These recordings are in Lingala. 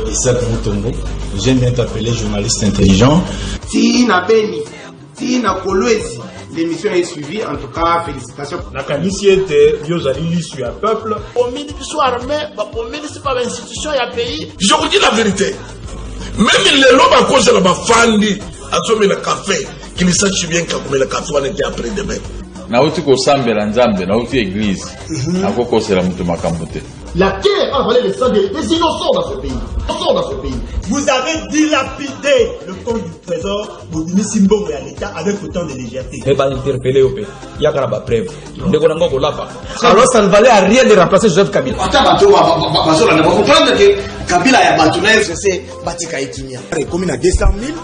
Isaac Mutombo, j'aime bien t'appeler journaliste intelligent. Tina Beni, Tina Kolwezi, l'émission est suivie, en tout cas, félicitations. La commission était, Yozali, sur un peuple. Au ministre soit armé, au ministre pas l'institution, il y a pays. Je vous dis la vérité. Même les lobes à cause de la fandi, à sommer le café, qu'ils sachent bien qu'à le café, on était après demain. Nauti kosambela nzambe nauti église akokosela mutu makambo te. La guerre a volé le sang des innocents dans ce pays. Vous avez dilapidé le compte du trésor pour donner Simbongo à l'État avec autant de légèreté. Et pas interpeller au pays. Il y a quand même preuve. Alors ça ne valait à rien de remplacer Joseph Kabila. Kabila a battu c'est Batika Etimia. Comme il a 200 000,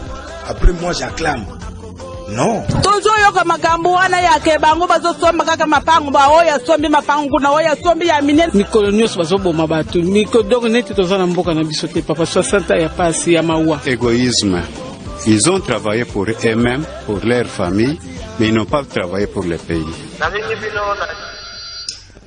après moi j'acclame. Non. Toujours yoka magambo wana yake bango bazosomba kaka mapango ba oya sombi mapango na oya sombi ya minene mikolo nyos bazoboma batu mikolo donc neti tozana mboka na biso te papa 60 ya pasi ya mawa. Égoïsme. Ils ont travaillé pour eux-mêmes, pour leur famille, mais ils n'ont pas travaillé pour le pays.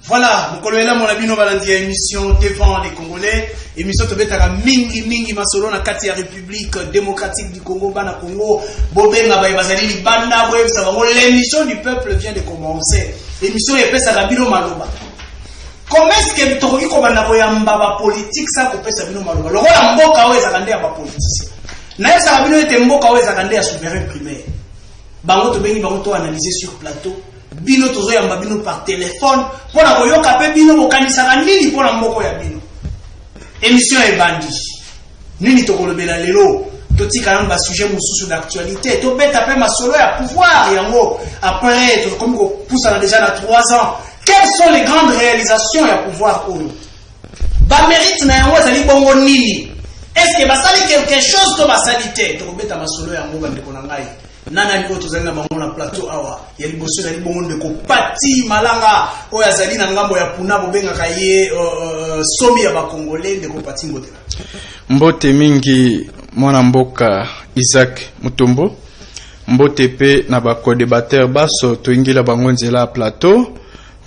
Voilà, mon collègue là, mon ami, nous allons dire émission devant les Congolais. Émission tobetaka mingi masolo na kati ya République démocratique du Congo, bana Congo, bobenga ba bazali libanda, bref, ça va. L'émission du peuple vient de commencer. Émission epesa kabilo maloba. Comment est-ce que tokoki ko bana boyamba ba politique ça ko pesa bino maloba? Lokola mboka weza kande ya ba politicien. Na esa kabilo ete mboka weza kande ya souverain primaire. Bango tobengi bango to analyser sur plateau. Bino tozo yamba bino par téléphone pona koyoka pe bino bokanisaka nini pona mboko ya bino. Émission est bandi. Nini tokolobela lelo totika namba sujet mususu d'actualité to beta pe masolo ya pouvoir yango après to comme ko poussa déjà na 3 ans. Quelles sont les grandes réalisations ya pouvoir oyo? Ba mérite na yango zali bongo nini? Est-ce que basali quelque chose to basalité to beta masolo yango bande kona ngai? Nana niko tozali na bango na plateau awa ya liboso na libongo ndeko Pati Malanga oyo azali na ngambo ya puna bobengaka ye somi ya bakongole ndeko Pati Mbote. Mbote mingi mwana mboka Isaac Mutombo mbote pe na bakodebateur baso toingila bango nzela plateau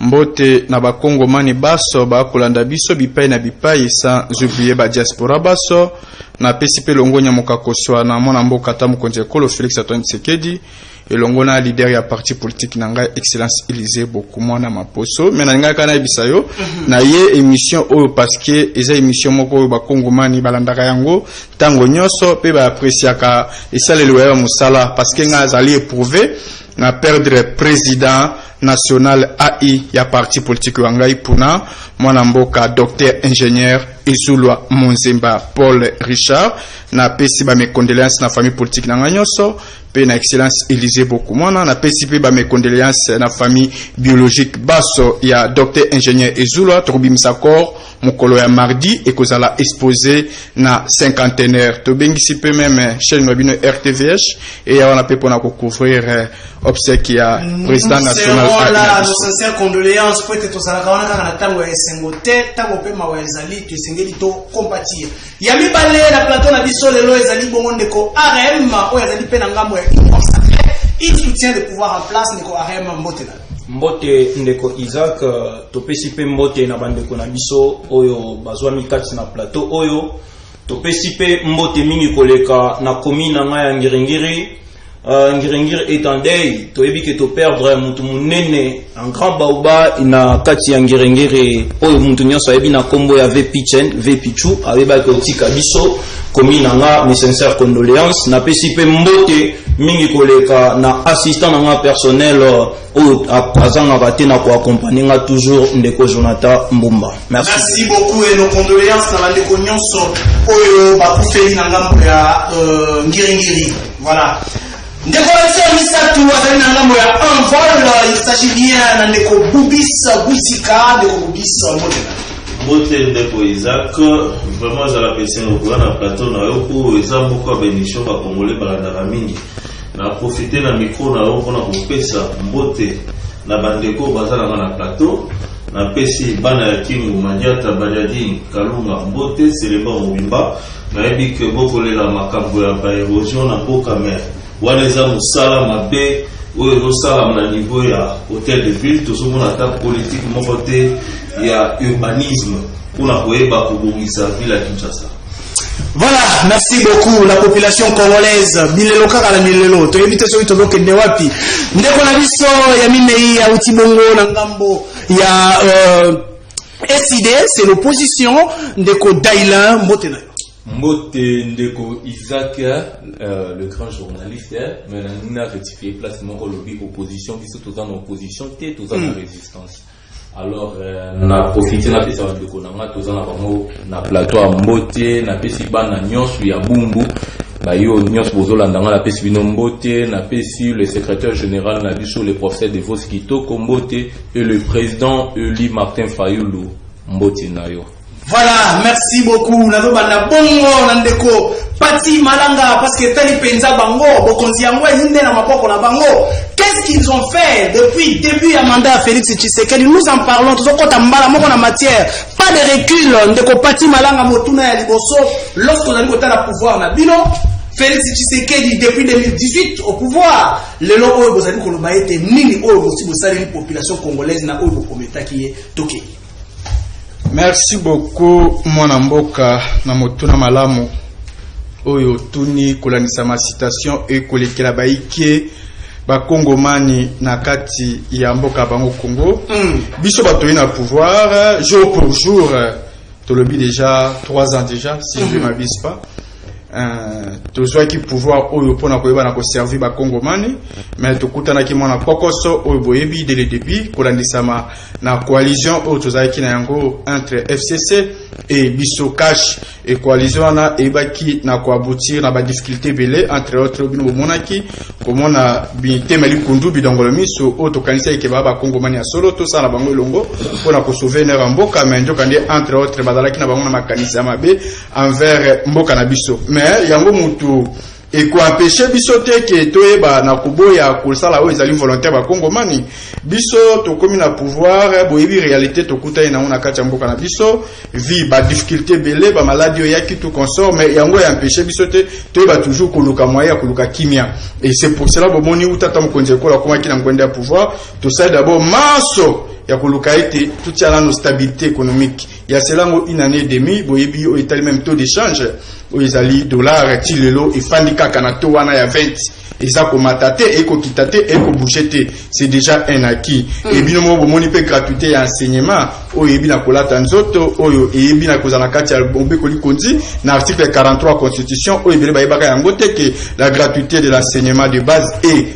mbote na bakongomani baso bakolanda biso bipai na bipai sans oublier ba diaspora baso na PCP longonya mokakoswa na mwana mboka ta mokonzi ekolo Félix Antoine Tshisekedi elongo na leader ya parti politique nanga excellence Élysée beaucoup mwana maposo mais na nga kana bisayo na ye émission oyo parce que eza émission moko bakongomani balandaka yango tango nyoso pe ba appréciaka esalelo ya musala parce que nga azali éprouvé na perdre président national AI ya parti politique wangai puna mwana mboka docteur ingénieur Izulwa Monzemba Paul Richard na pesi ba mes condoléances na famille politique na nganyoso pe na excellence Élysée beaucoup mwana na pesi pe ba mes condoléances na famille biologique baso ya docteur ingénieur Izulwa Trobi Msakor mokolo ya mardi et kozala exposé na cinquantenaire to bengisi pe même chaîne mobile RTVH et ya wana pe pona ko couvrir obsèque ya président national voilà nos sincères condoléances pour être tosala kawana kaka na tango ya sengote tango pe mawa ezali to sengeli to compatir ya mibale na plateau na biso lelo ezali bongo ndeko RM oyo ezali pe na ngambo ya consacré il soutient le pouvoir en place ndeko RM mbote na mbote ndeko Isaac topesi pe mbote na bandeko na biso oyo bazwa mikati na plateau oyo topesi pe mbote mingi koleka na commune na ngai ya Ngiringiri Ngiringiri etandei toyebi ke to perdre mutu munene un grand baoba na kati ya Ngiringiri oyo mutu nyonso ayebi na kombo ya Vepichen Vepichu abeba ko tika biso commune na nga mes sincères condoléances na pesi pe mbote mingi koleka na assistant na nga personnel oyo azanga bate na ko accompagner nga toujours ndeko Jonathan Mbumba. Merci beaucoup et nos condoléances na bandeko nyonso oyo bakufeli na ngambo ya Ngiringiri. Voilà. Ndeko Misatu wazali na ngambo ya envol, il s'agit bien na ndeko Bubisa Bwisika ndeko Bubisa Motena. Mbote ndeko Isaac, vraiment za la pesi ngokula na plateau na yoko eza moko bénédiction ba congolais balandaka mingi. Na profiter na micro na yoko na kopesa mbote na bandeko bazala na plateau na pesi bana ya Kingu Madiata Badiadi Kalunga mbote Seleba Mobimba na ebike boko lela makambo ya ba érosion na boka mer. Waneza musala mabe oyo losala na niveau ya hôtel de ville to somona ta politique mokote ya urbanisme pour la koyeba kobongisa ville ya Kinshasa. Voilà, merci beaucoup la population congolaise. Milelo kaka na milelo. To éviter ceux qui toke de wapi. Ndeko na biso ya minei ya utibongo na ngambo ya SID, c'est l'opposition ndeko Daila Mbotena. Mbote ndeko Isaac, le grand journaliste, mais on a rectifié place mon lobby opposition, puisque tous en opposition, tous en résistance. Alors, on a profité de la personne de Konanga, tous en na plateau à Mbote, na pesiba na nyos ya bumbu, na yo nyos bozola ndanga la pesibino Mbote, na pesi le secrétaire général na biso le professeur de Voskito Kombote et le président Eli Martin Fayoulou Mbote na yo. Voilà, merci beaucoup. Nazo bana bongo nandeko Pati Malanga parce que tali penza bango bokonzi yango yinde na mapoko na bango. Qu'est-ce qu'ils ont fait depuis début ya mandat Félix Tshisekedi? Nous en parlons tous kota mbala moko na matière. Pas de recul ndeko Pati Malanga motuna ya liboso lorsque on a côté la pouvoir na bino. Félix Tshisekedi depuis 2018 au pouvoir. Le lo oyo bozali ko loba ete nini oyo bosi bosali population congolaise na oyo bokometa ki toke. Merci beaucoup mwana mboka na motuna malamu oyo tuni kolanisa ma citation et kolekela baike bakongomani na kati ya mboka bango Congo. Biso batoyi na pouvoir jour pour jour, tolobi déjà 3 ans déjà si je ne m'abuse pas. Tozwa ki pouvoir oyo pona koyeba na ko servir ba Kongomani, mais tokutana ki mwana kokoso oyo boyebi dès le début kolandisama na coalition oyo tozaki na yango entre FCC et biso cash et coalition na ebaki na ko aboutir na ba difficulté belé entre autres bino monaki komona bitemeli kundu bidongolo miso oyo tokanisa ekeba ba Kongomani ya solo to sala bango longo pona ko sauver na mboka mais ndokandi entre autres badalaki na bango na makanisa mabe envers mboka na biso. Mais yango mutu et ko empêcher biso te ke toyeba na kuboya kosala oyo ezali volontaire ba Kongomani biso to komi na pouvoir boyebi réalité to kuta ina ona kati mboka na biso vi ba difficulté belé ba maladie yaki tout consort mais yango ya empêcher biso te toyeba toujours koluka moya koluka kimia et c'est pour cela bomoni utata mkonje ko la komaki na ngwende ya pouvoir to ça d'abord maso ya koluka ete tout ya la stabilité économique ya selango une année et demie boyebi o etali même taux d'échange o ezali dollar tilelo et fandika kanato wana ya 20 eza ko matate et ko kitate et ko bouchete c'est déjà un acquis et bino mo bomoni pe gratuité ya enseignement o yebi na kolata nzoto oyo e yebi na kozana kati ya bombe ko likonzi na article 43 constitution o yebele ba yebaka yango te que la gratuité de l'enseignement de base et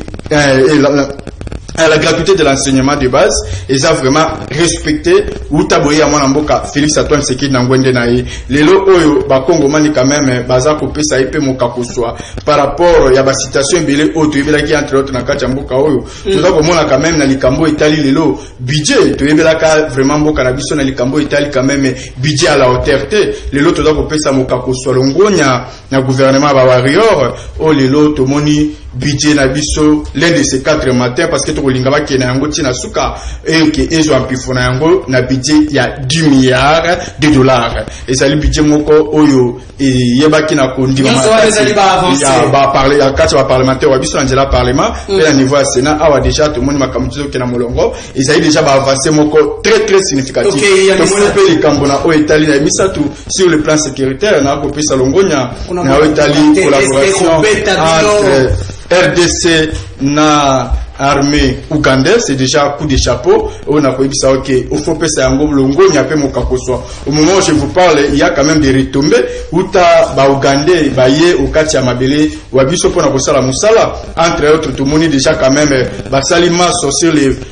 la gratuité de l'enseignement de base et ça vraiment respecté ou taboye à mon mboka Félix Antoine Tshisekedi na ngwende na ye lelo oyo ba Kongomani quand même baza ko pesa ipe mokakoswa par rapport ya ba citation belé auto yebela ki entre autres na kati mboka oyo toza ko mona quand même na likambo itali lelo budget to yebela ka vraiment mboka na biso na likambo itali quand même budget à la hauteur te lelo toza ko pesa mokakoswa longonya na gouvernement ba warrior o lelo to moni budget na biso l'un de ces 4 matins parce que to lingaba ki na yango tina suka et que ezo ampifona yango na budget ya 10 milliards de dollars et ça le budget moko oyo et yebaki na kondima ya ba parler ya kati wa parlementaire wa biso angela parlement et à niveau à sénat awa déjà tout le monde makamutso ke na molongo et ça déjà ba avancer moko très significatif to moni pe likambona o etali na misatu sur le plan sécuritaire na ko pesa longonya na o etali collaboration entre RDC na armée ougandaise c'est déjà coup de chapeau on a dit ça ok il faut passer un gros longo il y a peu mon kakoswa au moment où je vous parle il y a quand même des retombées où ta ba ougandais ba yé au kati ya mabele wa biso pona ko sala musala entre autres tout le monde déjà quand même ba salima sur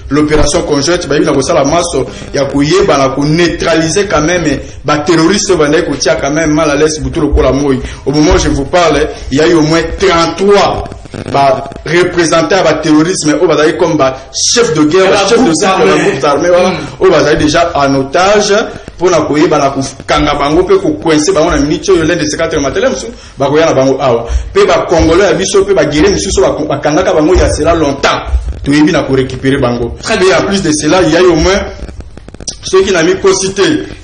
l'opération conjointe ba yina ko sala maso ya ko yeba na ko neutraliser quand même ba terroristes ba ndai ko tia quand même mal à l'aise buturo ko la moyi au moment où je vous parle il y a eu au moins 33 ba représenté à terrorisme au bazali comme ba chef de guerre chef de groupe armé voilà au bazali déjà en otage pour na koyeba na kanga bango pe ko coincer bango na minute yo l'un de ces 4 matins musu ba koya na bango awa pe ba congolais ya biso pe ba guerre musu ba kanga ka bango ya cela longtemps to yebi na ko récupérer bango très bien en plus de cela il y a au moins ceux qui n'a mis cité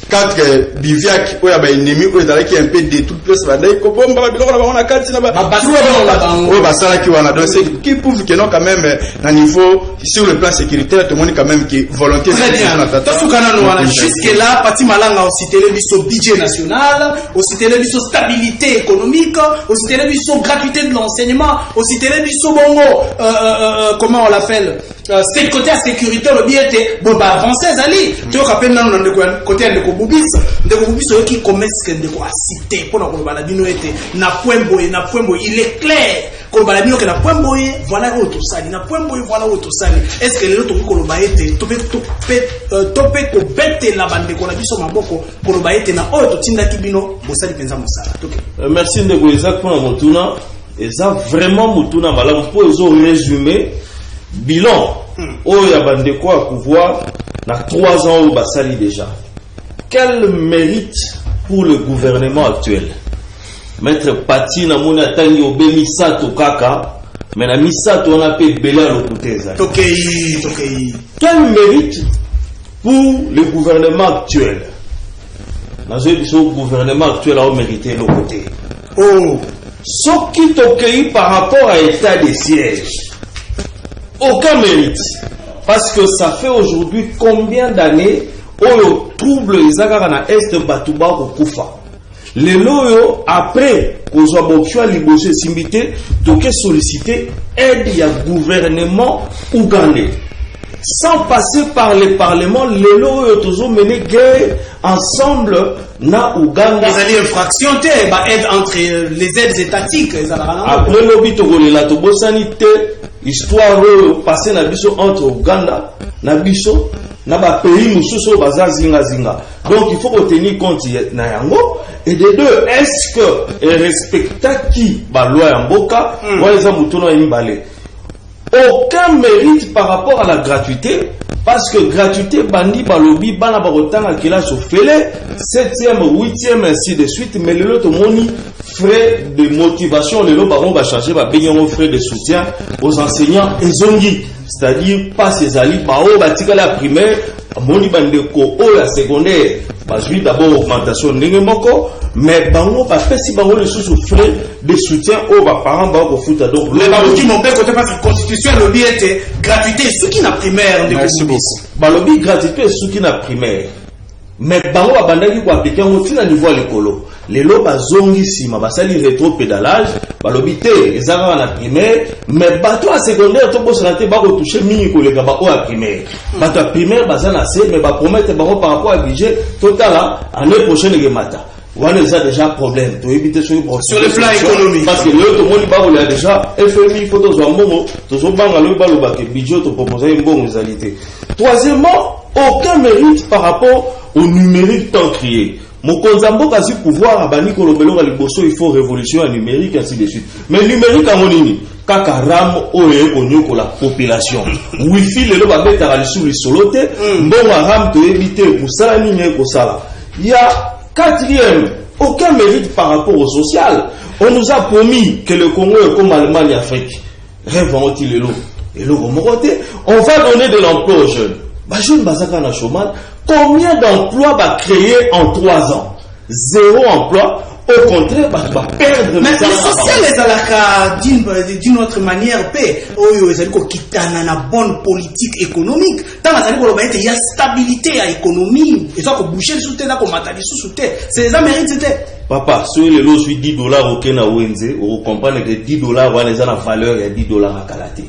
4 biviac oyo ya baennemi oyo ezalaki un peu détruit place bandai kobomba biloko na bango na kati na oyo basalaki wana. Donc c'est qui prouve que non quand même na niveau sur le plan sécuritaire tomoni quand même que volonté jusque là Pati Malanga aussi télévision budget national, aussi télévision stabilité économique, aussi télévision gratuité de l'enseignement, aussi télévision bongo comment on l'appelle c'est côté à sécurité le bien était bon bah français ali tu rappelles non de côté de Kobubisa qui commerce que de quoi cité pour na ba bino était na point boy il est clair ko ba bino que na point boy voilà auto sali na point boy voilà auto sali est-ce que les autres ko lo ba était topé ko bête la bande ko na biso maboko ko lo ba était na auto tinda kibino bosali penza mosala. Merci ndeko Isaac pour motuna et ça vraiment motuna malamu pour ezo résumer bilan oyo ya bande ko à pouvoir na 3 ans au basali déjà. Quel mérite pour le gouvernement actuel? Maître Pati na mona tangi obemi sato kaka mais na misato on a pe bela le côté ça. Tokei. Quel mérite pour le gouvernement actuel? Le gouvernement actuel a mérité le côté. Oh, ce qui tokei par rapport à l'état de siège. Aucun mérite. Parce que ça fait aujourd'hui combien d'années oyo trouble les agara na est batuba ko kufa. Les loyo après kozwa bokyo libosé simbité toke solliciter aide ya gouvernement ougandais. Sans passer par le parlement, les loyo tozo mené guerre ensemble na Ouganda. Ils allaient infraction aide entre les aides étatiques. Après lobby togolela tobosanité histoire passé na biso entre Ouganda na biso na ba pays mususu baza zinga. Donc il faut retenir compte na yango et de deux est-ce que respecta qui ba loi ya mboka wala mutono yimbale. Aucun mérite par rapport à la gratuité parce que gratuité bandi balobi bana barotanga kila sofele 7e 8e ainsi de suite mais le lot moni frais de motivation le lot baron va changer ba benyo frais de soutien aux enseignants ezongi c'est-à-dire pas ces ali bao batika la primaire moni bandeko o la secondaire bazui d'abord augmentation ndenge moko mais bango ba pesi bango le sous frais de soutien aux parents ba ko futa donc les baroki mon père côté parce que constitution le bien était gratuité ce qui n'a primaire de balobi gratuité ce qui n'a primaire mais bango ba bandaki ko appliquer au niveau à l'écolo les lots bazongi sima basali rétro pédalage balobi te ezanga na primaire mais bato à secondaire to bossa te ba ko toucher mingi ko le ba o à primaire bato à primaire bazana c'est mais ba promettre bango par rapport à budget total année prochaine ke mata wana ça déjà problème to éviter sur le plan économique parce que le to moni ba ko déjà FMI photo zo mbongo to zo banga lo ba lo ba ke budget to proposer mbongo ezalité. Troisièmement, aucun mérite par rapport au numérique tant crié. Mon konzambo kasi pouvoir abani kolobelo ga liboso il faut révolution numérique ainsi de suite. Mais numérique à monini kaka ram oye konyoko la population. Wifi le ba beta ali sur solote mbongo ram to éviter pour ça nini ko sala. Il y a quatrième, aucun mérite par rapport au social. On nous a promis que le Congo est comme l'Allemagne Afrique. Rêve en le lot. Et le côté, on va donner de l'emploi aux jeunes. Bah, jeune Bazaka na chômage, combien d'emplois va créer en 3 ans? 0 emploi. Au contraire, va perdre. Mais le social est à la d'une autre manière, une bonne politique économique. Il y a stabilité à l'économie. Et ça, boucher le soutien, c'est les Américains. Papa, si les lots 10 dollars au Kenya Wenze, on comprend que 10 dollars, on a la valeur de 10 dollars à Kalate.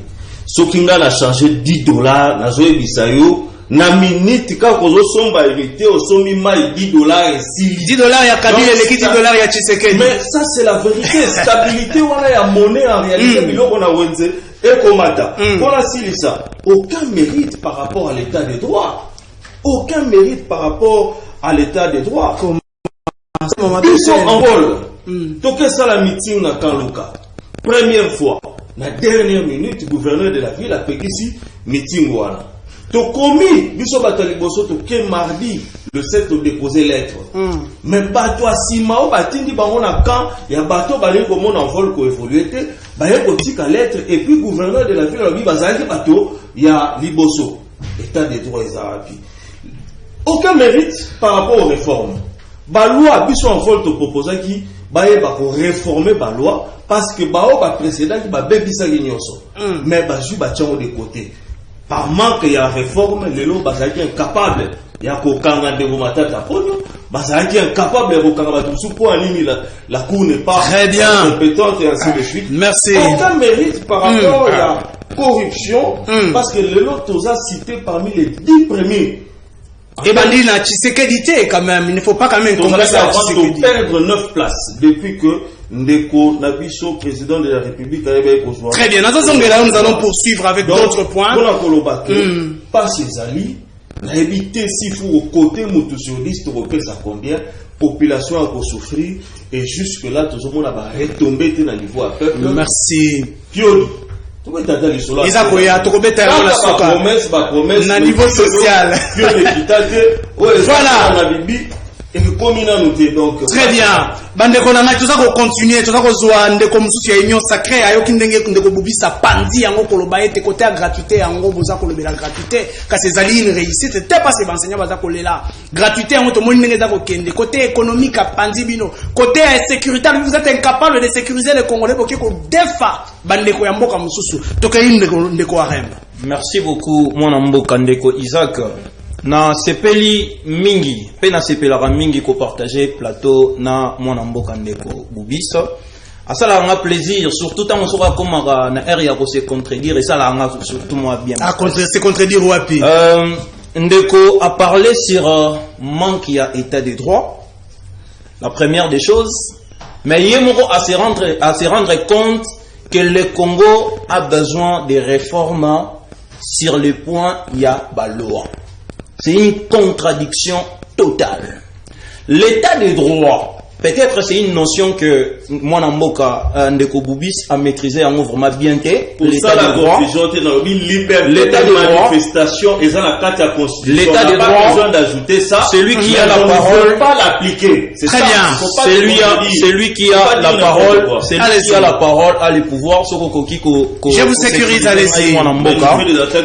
Ce qui a changé 10 dollars, na zoe bisayo, na minute ka kozo somba éviter au somi mai 10 dollars et 10 dollars ya Kabila et 10 dollars ya Tshisekedi. Mais ça c'est la vérité, stabilité on a ya monnaie en réalité biloko na wenze et komata. On a sili ça, aucun mérite par rapport à l'état des droits. Aucun mérite par rapport à l'état des droits. Ils sont en rôle. Donc ça la meeting na Kanluka. Première fois, la dernière minute, le gouverneur de la ville a fait ici meeting wana. To commis, biso batali boso to ke mardi le 7 to déposer lettre. Mais bato asima o batindi bango na camp ya bato bali ko mona vol ko évoluer te, ba ye ko tika lettre et puis gouverneur de la ville a dit bazali bato ya liboso état des droits ezarapi. aucun mérite par rapport aux réformes. La loi qui sont en faute de proposer qui va réformer la loi parce que le précédent qui va bébisa l'ignoso. Mais je vais de côté. Par manque de réforme, les lois sont incapables. Il y a qu'aucun de vos matata ils sont incapables de la cour n'est pas compétente et ainsi de suite. Merci. Aucun mérite par rapport à la corruption parce que les lois sont cités parmi les 10 premiers. Et Bandina, Tshisekedi quand même, il ne faut pas quand même commencer à perdre 9 places depuis que Ndeko Nabiso, président de la République, a été construit. Très bien, nous allons poursuivre avec d'autres points. Pas ses alliés, éviter s'il faut au côté motosuriste, ça combien, population a souffrir, et jusque-là, tout le monde va retomber dans le niveau à peuple. Merci. Pioli. Promesse na niveau social. Voilà. Très bien. Bandeko na tout ça ko continuer, tout ça ko zoa ndeko mususu ya union sacrée ayoki ndenge ndeko bubisa pandi yango koloba ete côté à gratuité yango boza kolobela gratuité kasi ezali une réussite c'était pas ces enseignants baza kolela gratuité yango to moni ndenge za ko kende côté économique a pandi bino côté sécurité vous êtes incapable de sécuriser les Congolais pour que ko defa bandeko ya mboka mususu tokeyi ndeko aremba. Merci beaucoup mon mboka ndeko Isaac. Na sepeli mingi pe na sepelaka mingi ko partager plateau na mwana mboka ndeko Bubisa asala nga plaisir surtout tant soka komaka na area ko se contredire et ça la nga surtout moi bien se contredire wapi ndeko a parlé sur manque ya état de droit, la première des choses, mais yemoko à se rendre compte que le Congo a besoin de réformes sur le point ya ba loi. C'est une contradiction totale. L'état de droit, peut-être c'est une notion que moi Namboka Ndeko Boubis a maîtrisé en vraiment bien. L'état de droit, l'état de manifestation et ça la carte à constitution. L'état de droit, besoin d'ajouter ça. Celui qui a la parole, pas l'appliquer. Très bien. Celui qui a la parole, celui qui a la parole a le pouvoir. Je vous sécurise, allez-y.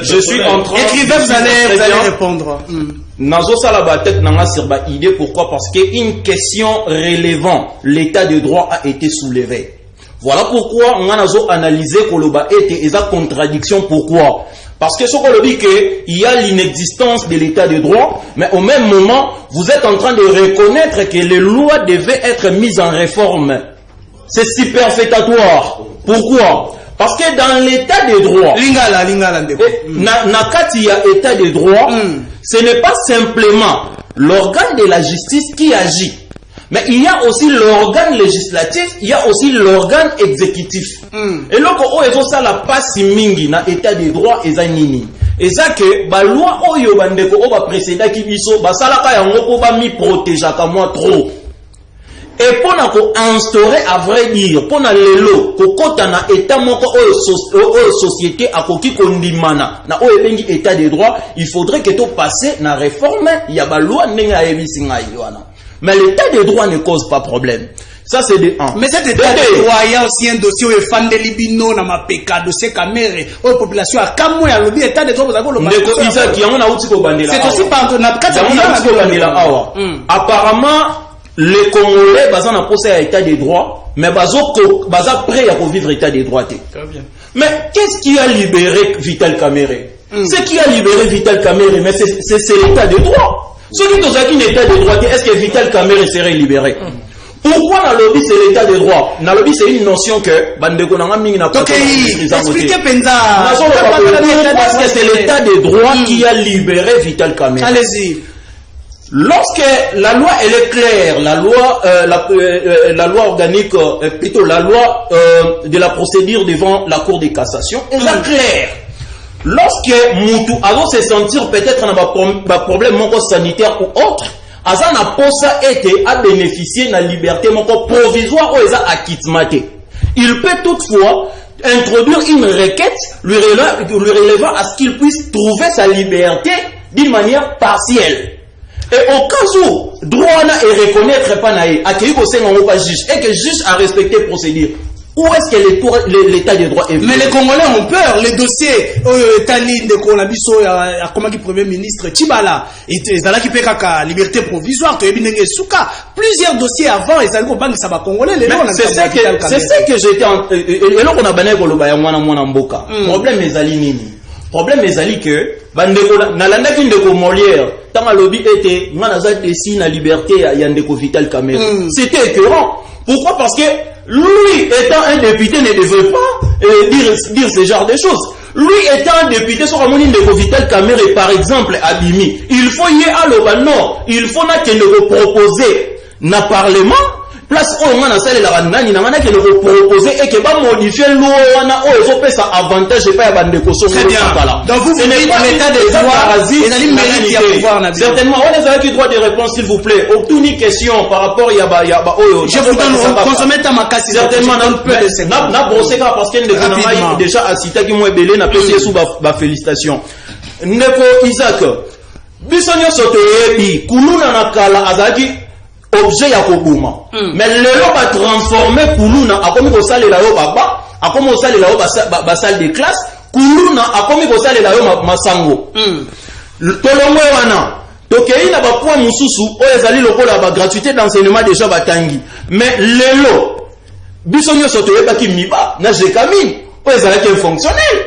Je suis en train. Écrivez, vous allez répondre. Nazo salaba tête nanga sur ba idée, pourquoi? Parce qu'une question relevant l'état de droit a été soulevée. Voilà pourquoi on a nazo analysé koloba était et sa contradiction. Pourquoi? Parce que ce qu'on dit que il y a l'inexistence de l'état de droit, mais au même moment vous êtes en train de reconnaître que les lois devaient être mises en réforme. C'est superfétatoire. Pourquoi? Parce que dans l'état de droit, nakati ya état de droit, ce n'est pas simplement l'organe de la justice qui agit, mais il y a aussi l'organe législatif, il y a aussi l'organe exécutif. Et donc, ça la passe mingi na état de droit et ça nini. Et ça que ba loi oyo bandeko o ba précédent qui biso ba salaka yango po ba mi protéger ka moi trop. Et pour instaurer, à vrai dire, pour lelo, pour kota na état moko o société a koki kondimana na o ebengi état de droit, il faudrait que to passer na réforme, il y a ba loi nenga yebisi ngai wana. Mais l'état de droit ne cause pas problème. Ça c'est de 1. Mais cet état de droit, il y a aussi un dossier où il faut des libino na mapeka dossier caméré aux populations à Kamou ya lobi état de droit vous avez le ndeko Isaac yango na uti ko bandela. C'est aussi par na kati ya bandela awa. Apparemment les Congolais basant na posa ya état de droit, mais baza prêt à vivre état de droit. Très bien. Mais qu'est-ce qui a libéré Vital Kamerhe? Ce qui a libéré Vital Kamerhe, mais c'est l'état de droit. Celui qui a un état de droit, est-ce que Vital Kamerhe serait libéré? Pourquoi dans le lobby c'est l'état de droit? Dans le lobby c'est une notion que bandeko nanga mingi na expliquez Penza. Parce que c'est l'état de droit qui a libéré Vital Kamerhe. Allez-y. Lorsque la loi elle est claire, la loi organique, plutôt la loi de la procédure devant la Cour de cassation, elle est claire. Lorsque Moutou a se sentir peut-être dans un problème sanitaire ou autre, Azana posa été à bénéficier de la liberté provisoire ou eza acquitté. Il peut toutefois introduire une requête lui relevant à ce qu'il puisse trouver sa liberté d'une manière partielle. Et au cas où droit na et reconnaître pas naïe, accueillir au sein pas juge et que juge a respecté procédure. Où est-ce que l'état de droit est? Mais les Congolais ont peur. Les dossiers, Tani de Konabiso, comment qui premier ministre, Tibala, et Zala qui paie la liberté provisoire, plusieurs dossiers avant, et ça nous banque ça va Congolais. C'est ça que j'étais en. Et là, on a bané Golobaya, Mwana Mboka. Problème est ali nini. Problème est ali que, Bandeko, Nalanda qui ndeko Molière, tant à lobby était, Manazat ici, la liberté, Yandeko Vital Kamere. C'était écœurant. Pourquoi? Parce que lui, étant un député, ne devait pas dire ce genre de choses. Lui, étant un député, sur Ramonine de Vital Kamere, par exemple, Abimi, il faut y aller à l'Obano, il faut qu'il le proposer dans le Parlement. Place où on a salle la randani, n'a pas qu'il le proposer et qu'il va modifier l'eau, on a fait ça avantage et pas à bande de très bien. Donc vous dites l'état des droits, les mérites, certainement, on les a qui droit de réponse, s'il vous plaît. Aucune question par rapport à je vous donne consommer ta makasi. Certainement, n'a brossé parce qu'il est déjà à citer qui m'ont ébélé, n'a pas essayé sous ma félicitation. Neko Isaac, Bissonio Sotoyebi, Koulouna Nakala, Azaki, objet ya kobuma. Mais le lot va transformer Koulouna, a comme au salle la yo baba, a comme au salle la yo salle de classe, Koulouna a comme au salle la yo masango. Tolomwe wana. Tokei na ba point mususu, o ezali lokola ba gratuité d'enseignement déjà batangi. Mais le lot, Bissonio Sotoyebi miba, na jekamine, o ezali un fonctionnel.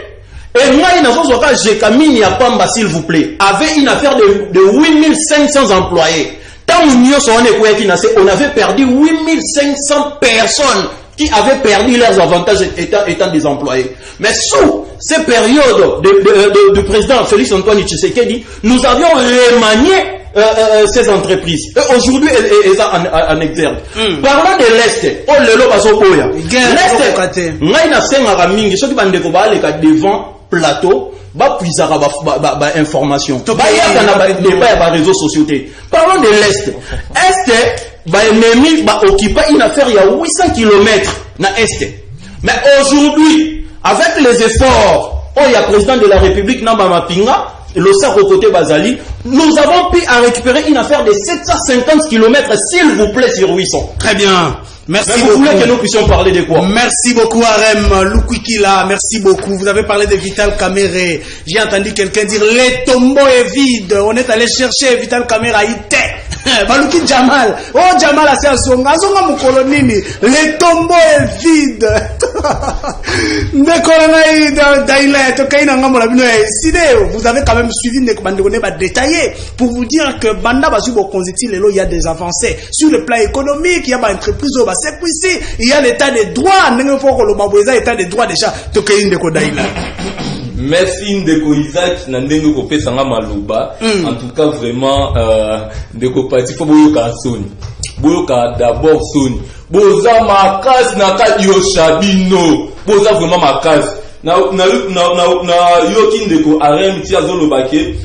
Et moi, il n'a pas jekamine ya pamba, s'il vous plaît, avait une affaire de 8500 employés. On avait perdu 8500 personnes qui avaient perdu leurs avantages étant des employés. Mais sous ces périodes du président Félix Antoine Tshisekedi, nous avions remanié ces entreprises. Et aujourd'hui, elles sont en exergue. Parlons de l'Est. Oh, le lot va s'opposer. L'Est, devant plateau, puisera information. Réseaux sociaux. Parlons de l'Est. Est, ennemi occuper une affaire il y a 800 km na Est. Mais aujourd'hui, avec les efforts, il y a président de la République Namba Mapinga, le Sako côté Bazali, nous avons pu récupérer une affaire de 750 km, s'il vous plaît, sur 800. Très bien. Merci beaucoup. Vous voulez que nous puissions parler de quoi? Merci beaucoup, Arem Lukwikila. Merci beaucoup. Vous avez parlé de Vital Kamere. J'ai entendu quelqu'un dire les tombeaux est vide. On est allé chercher Vital Kamere. Baluki Jamal. Oh, Jamal a fait un son. Azonga Mukolonini. Les tombeaux est vide. Vous avez quand même suivi détaillé pour vous dire que Banda Basubo Konziti Lelo, il y a des avancées sur le plan économique. Il y a une entreprise au c'est ici. Il y a l'état des droits. L'état des droits déjà. Merci Ndeko Isaac Nandenge Kopé Sanga Malouba. En tout cas, vraiment, Ndeko Pati, faut boyoka Sony. Boyoka d'abord Sony. Boza makas naka Yoshabino. Boza vraiment makas. Na yoki Ndeko Arem Tia Zolobake.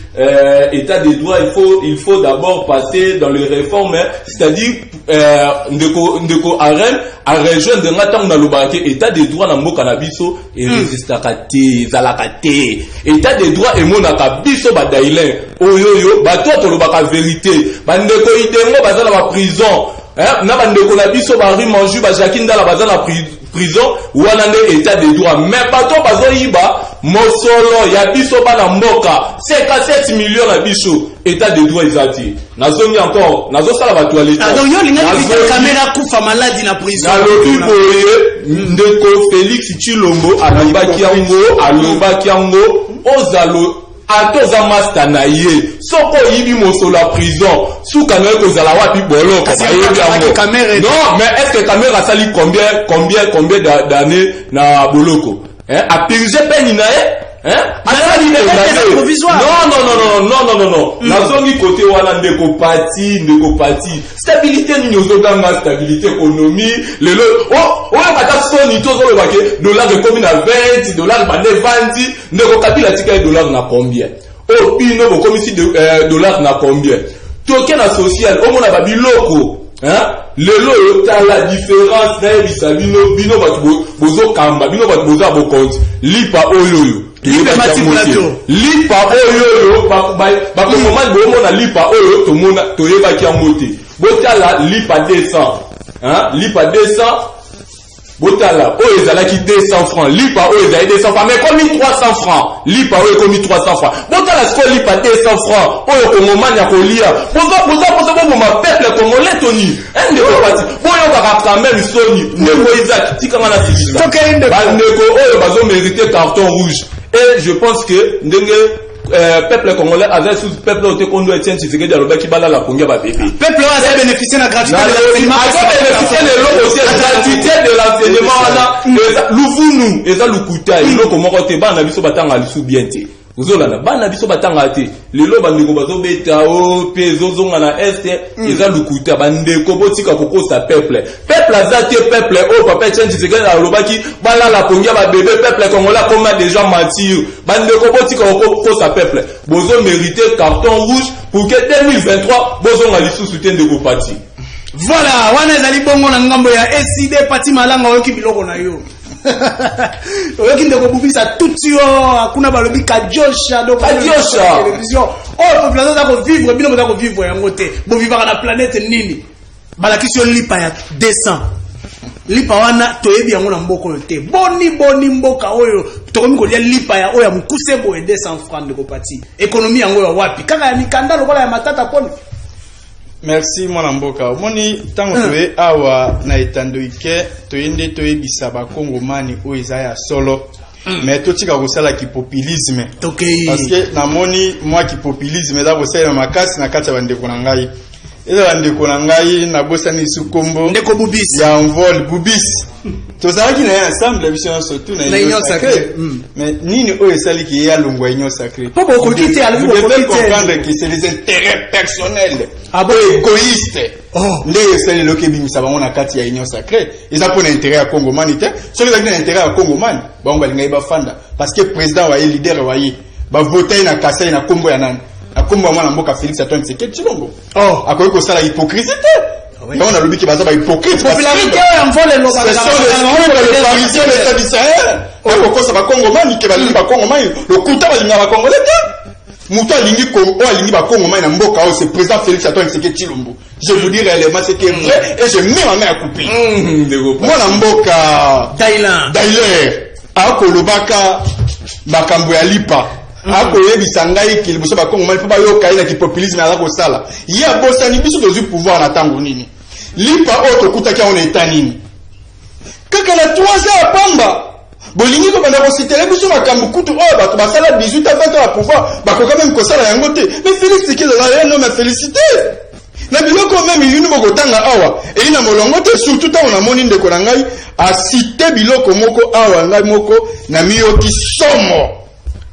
État des droits, il faut d'abord passer dans les réformes, c'est-à-dire Ndeko Arem a rejoint de Natang na Lobake état des droits na mboka na biso et résistakate zalakate état des droits et monaka biso badailin oyoyo bato to lobaka vérité bandeko idengo bazala ba prison na bandeko na biso ba ri manju ba jakinda la bazala prison wana nde état des droits mais bato bazoyiba mosolo ya biso bana mboka 57 millions na biso état des droits ezati nazongi encore nazosala bato ya l'état donc yo linga Vital Kamere kufa maladi na prison na lobi boye ndeko Félix Tshilombo alobaki yango ozalo atoza master na ye soko yibi mosolo la prison suka na kozala wapi boloko non mais est-ce que Kamere a sali combien d'années na boloko a purgé peine na ye non. Nazongi côté wana ndeko parti. Stabilité ni ozoganga stabilité économie. Lelo bata soni tozo bake dollar de combien à 20 dollars ba 20 ndeko Kabila tika dollar na combien? Pino bo komisi de dollar na combien? Token na social o mona ba biloko. Lelo la différence na bino batu bozo kamba bino batu bozo bo compte lipa oyoyo lipa oyoyo ba komoma bomona lipa oyo to mona toyeba ki yango te botala lipa 200 lipa 200 Botala, oh, ils allaient qui 200 francs. Lipa, oh, ils allaient 200 francs. Mais comme 300 francs. Lipa, oh, comme 300 francs. Botala, ce qu'on lipa 200 francs. Oh, au moment, il y a qu'on lit. Pour ma peuple, comme on l'est, Tony. Un de vos partis. Bon, on va rattraper le Sony. Neko Isaac, tu comment on a fini ça? Neko, oh, ils ont mérité carton rouge. Et je pense que, peuple congolais avait sous peuple au qu'on doit être scientifique de l'obé qui bala la pongia ba bébé. Peuple a bénéficié de la gratuité de l'enseignement. A bénéficié de l'eau aussi, la gratuité de l'enseignement là. Louvunu, et ça l'ukuta, et l'eau comme on te ban na biso batanga lisu bien te. Ozolana bana biso batanga te. Lelo bandeko bazo beta o pezo zonga na est, et ça l'ukuta bandeko botika koko sa peuple. Peuple azate peuple o papa scientifique na lobaki bala la pongia ba bébé peuple congolais comme déjà mentir. Bandeko botika koko sa peuple. Bozo mériter carton rouge pour que 2023 bozo nga lisu soutien de parti. Voilà, wana ezali bongo na ngambo ya SID parti malanga oyoki biloko na yo. Oyoki ndeko bubisa tuti yo hakuna balobi kajosha donc kajosha télévision. Oh population za ko vivre bino za ko vivre yango te. Bo vivre na planète nini? Balakisi yo lipa ya 200. Lipa wana toyebi yango na mboko yo te. Boni mboka oyo tokomi kolia lipa ya oya mukuse bo 200 francs ndeko parti. Économie yango ya wapi? Kaka ya mikanda lokola ya matata poni. Merci mwana mboka. Omoni tango toye awa na etandoike toyende toyebisa bakongomani oyo eza ya solo. Mais totika kosala ki populisme. Parce que namoni moi ki populisme eza kosala makasi na kati ya bandeko na ngai. Eza bandeko na ngai na bosani sukombo. Ndeko bubisi. Ya envol bubisi. Tozalaki na ensemble biso surtout na union sacrée. Mais nini oyo esali ki ya longwa union sacrée. Vous devez comprendre que c'est les intérêts personnels. Égoïste. Les seuls loke bimisa bango na kati ya union sacrée. Ils ont pour intérêt à Congo manité. Ceux qui ont intérêt à Congo man, bango balinga ba fanda parce que président wa leader wa yi ba voter na Kasai na Kombo ya nani. Na Kombo mwana mboka Félix Antoine Tshisekedi Tshilombo. Akoyi ko sala hypocrisie. On a lobby qui baza ba hypocrite. Popularité en vol no ba. Ce sont les parisiens de l'État d'Israël. On ko sa ba Congo man ki ba limba Congo man le kuta ba limba ba Congolais. Mouta lingi Congo lingi ba Congo man na mboka o c'est président Félix Antoine Tshisekedi Tshilombo. Je vous dis réellement ce qui est vrai et je mets ma main à couper. Moi na mboka Dailer ako lobaka makambo ya lipa. Ako yebisa ngai ki liboso ba Congo man pa ba yoka ina ki populisme ala ko sala. Ya bosani biso dozu pouvoir na tango nini. Lipa oto kutaki on état nini. Kaka na 3 ans pamba. Bolingi ko banda ko sitele biso makambo kutu o bato basala 18 à 20 ans à pouvoir ba ko quand même ko sala yango te. Mais Félix Tshisekedi la non mais félicité. Na biloko même yunu moko tanga awa et ina molongo te surtout ta on a moni ndeko na ngai a cité biloko moko awa ngai moko na miyoki somo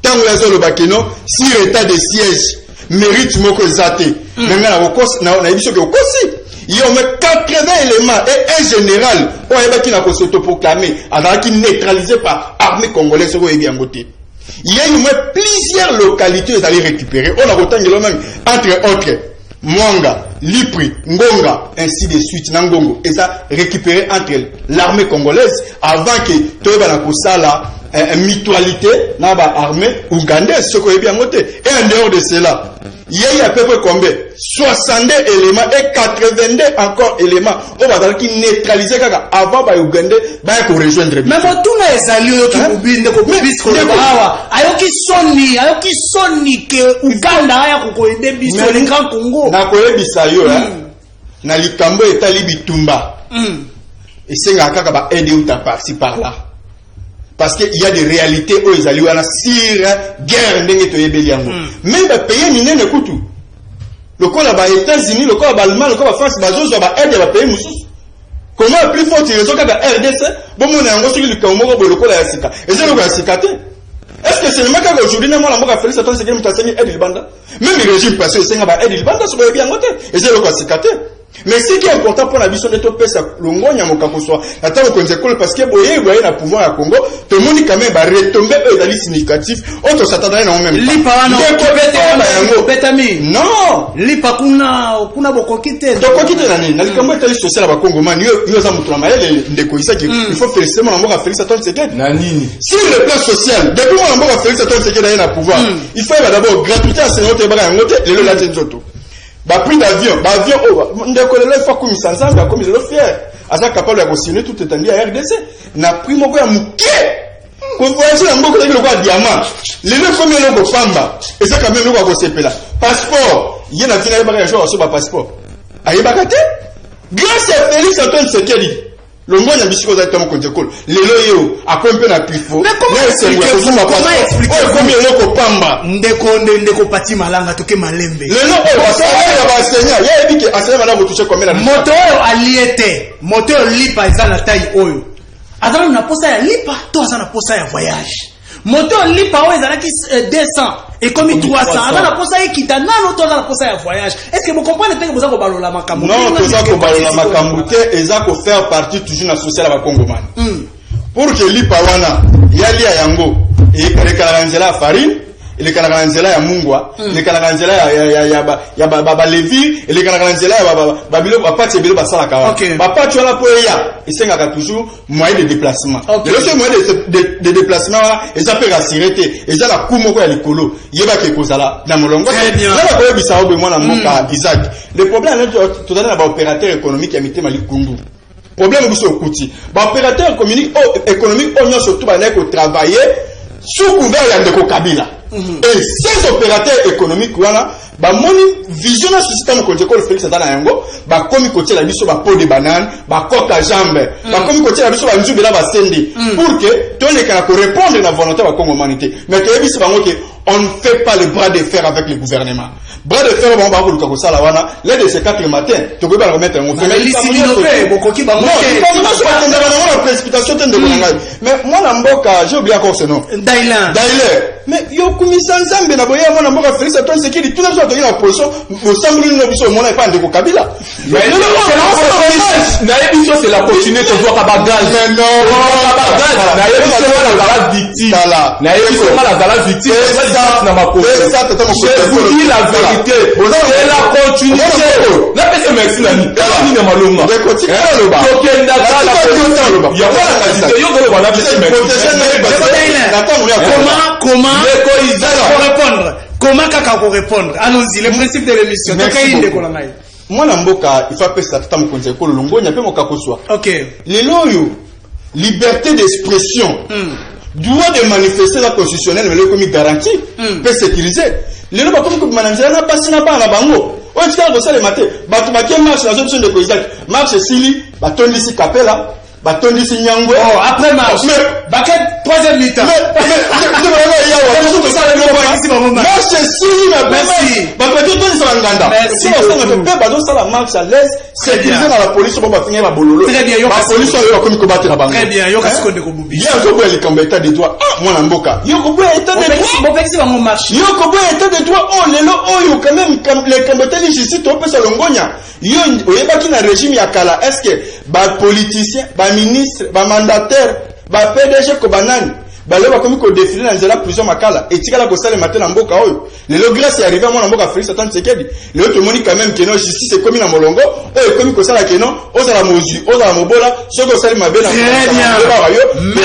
tango la zolo bakeno si état de siège mérite moko zate nanga na kokosi na biso ke kokosi yo me 80 éléments et un général o yebaki na ko s'autoproclamer azalaki neutralisé par armée congolaise ko yebi yangote. Il y a eu plusieurs localités ils allaient récupérer on a retangelo même entre autres Mwanga, Lipri, Ngonga, ainsi de suite, Nangongo, et ça récupéré entre l'armée congolaise avant que Toyeba na Kosala mutualité dans l'armée ougandaise, ce qu'on est bien noté. Et en dehors de cela, il y a eu à peu près combien 62 éléments et 82 encore éléments. On va dire qu'ils neutralisaient avant les Ougandais pour rejoindre. Mais tout les alliés qui mobilisent, ayoki soni que Ouganda a kokoyede biso le Grand Congo. Na koyebisa yo na likambo etali bitumba. Et c'est ngaka ba aider ou ta par-ci par-là. Parce qu'il y a des réalités où ils allaient à Syrie, guerre, ndenge toyebeli yango. Même les pays ni ne kutu. Le cas là-bas, États-Unis, le cas là-bas, Allemagne, le cas là-bas, France, bazo, ça va aider les pays moussous. Comment plus fort il raison qu'à RDC, bon mon yango sur le Congo, le cas là sika. Et c'est le cas sikate. Est-ce que c'est le mec qui aujourd'hui n'a pas la Félix Antoine Tshisekedi mutaseni aide Libanda? Même le régime passé, c'est ngaba aide Libanda sur le bien côté. Et c'est le cas sikate. Mais ce qui est important pour la vision de ton pays, c'est que l'on a mon soit. Attends, on s'école parce que boye boye na pouvoir à Congo, tout le monde quand même va retomber dans les significatifs. On te s'attendrait en même temps. Lipa non, betami. Non. Lipa kuna boko kite. Donc quoi kite nani? Na likambo etali social ba Congo man, yo za mutu na maele ndeko isaki. Il faut féliciter mon amour à Félix Antoine Tshisekedi. Nani? Sur le plan social, depuis mon amour à Félix Antoine Tshisekedi na pouvoir, il faut d'abord gratuité à ces notes ba ngote, le la tenzotto. Ba prix d'avion, ba avion ndeko le fa comme sanzanga comme je le fier. aza capable ya signer tout étendue à RDC na prix moko ya muke ko voyager na mboko teki lokwa diamant lelo combien loko pamba et ça quand même loko ko sepela passeport yena fina yeba ka jour so ba passeport ayeba ka te grâce à Félix Antoine Tshisekedi longonya bisiko za tomo konjekolo lelo yo akwempe na pifo comment expliquer combien loko pamba ndeko pati malanga toke malembe lelo ya ba enseignant ya ebiki enseignant na toucher combien la moteur aliete moteur lipa eza na taille oyo azana na posa ya lipa to azana posa ya voyage moteur lipa oyo ezalaki 200 et comme 300 azana posa ekita nano to azana posa ya voyage est-ce que vous comprenez que vous avez balola makambo non to za ko balola makambo te eza ko faire partie toujours na social ba Congomani pour que lipa wana yali ya yango e kala nzela ya farine ile kana nzela ya mungwa ile kana nzela ya baba levi ile kana nzela ya babilo bapati bilo basala kawa bapati wana po ya isenga ka toujours moyen de déplacement le seul moyen de déplacement et ça peut rassurer et ça la kumoko ya likolo yeba ke kozala na molongo na ko yebisa obe mwana mboka Isaac le problème est tout na ba opérateur économique ya mitema likundu problème biso okuti ba opérateur économique on surtout ba na ko travailler sous couvert ya ndeko Kabila. Et ces opérateurs économiques wana ba moni vision na système ko jeko le Félix Antoine yango ba komi côté la biso ba pot de banane ba coca jambe ba komi côté la biso ba nzube la ba sende pour que to les kana ko répondre na volonté ba Congo humanité mais que biso bango que on ne fait pas le bras de fer avec le gouvernement bras de fer ba ko luka ko sala wana les de ces 4 matin to ko ba remettre un fait mais bokoki ba la précipitation tende ko ngai mais moi na mboka j'ai oublié encore ce nom Dailan mais yo kumisa nzambe na boya mwana mboka Félix Antoine Tshisekedi tout ça to na position au sambu no biso mona pa ndeko Kabila mais na émission c'est la continuer to voir ka gaz mais non na émission la la victime na émission la victime na ma je vous dis la vérité c'est la continuité na pese merci nani na malonga de continuer le bas tokenda kala ya wana na yo ko wana pese comment pour répondre comment kaka ko répondre allons-y le principe de l'émission moi na mboka il faut appeler ça tata mokonze ko longonya pe mokako swa OK lelo yo liberté d'expression droit de manifester la constitutionnelle mais le comme garantie peut sécuriser lelo ba comme mananzela na pasi na bana bango o tika ko sale matin ba to ba ke marche na zone de Koizak marche sili ba tondisi kapela batondi si nyangwe après marche baquet troisième mi-temps marche si na merci bapeto to sa nganda si on se peut pas donc ça la marche à l'aise sécurisé dans la police bon ba finir ba bololo très bien ba police yo comme ko battre bango très bien yo kasi ko de ko bubi yo ko boye l'état de droit moi na mboka yo ko boye état de droit bon pexi bango marche yo ko boye état de droit lelo oyo quand même les kambeteli justice to pesa longonya yo oyebaki na régime ya kala est-ce que ba politicien ba ministre ba mandataire ba PDG ko banani baloba komi ko défiler na nzela prison makala etikala ko sala matin na mboka oyo lelo grâce est arrivé moi na mboka Félix Antoine Tshisekedi lelo to moni quand même que non justice est komi na molongo et komi ko sala que non ozala mozu ozala mobola soko sala mabe na très bien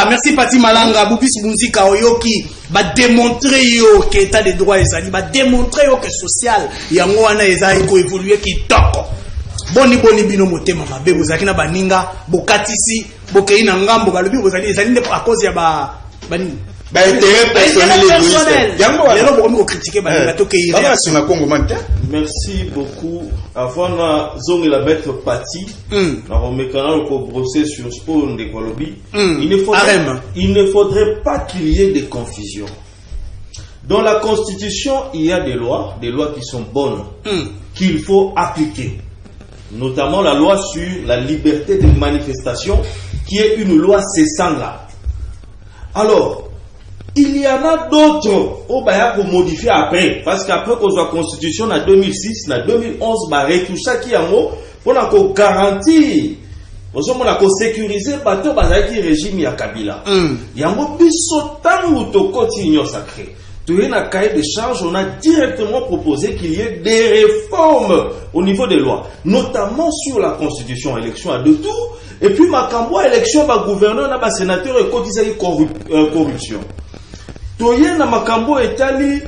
merci Pati Malanga Bubis Bunzika oyoki ba démontrer yo que état de droit ezali ba démontrer yo que social yango wana ezali ko évoluer kitoko boni bino motema mabe bozaki na baninga bokatisi bokei na ngambo balobi bozali ezali nde à cause ya ba bani ba intérêt personnel égoïste yango lelo bokomi ko critiquer baninga to kei ba sur na Congo man. Merci beaucoup. Avant na zone la maître Pati na romekana ko brosser sur spawn de Kolobi il ne faudrait pas qu'il y ait de confusion. Dans la constitution, il y a des lois qui sont bonnes qu'il faut appliquer. Notamment la loi sur la liberté de manifestation, qui est une loi cessant là. Alors, il y en a d'autres au Baya pour modifier après, parce qu'après qu'on soit constitution en 2006, en 2011, tout ça qui est un mot, on a qu'on garantir, on a qu'on sécuriser bateau bazaki régime ya Kabila. Il y a un mot bisotan ou to continue sacré. Tout un cahier de charge, on a directement proposé qu'il y ait des réformes au niveau des lois, notamment sur la constitution, élection à 2 tours, et puis Makambo, élection par gouverneur, na sénateur et cotisé corruption. Tout un Makambo étali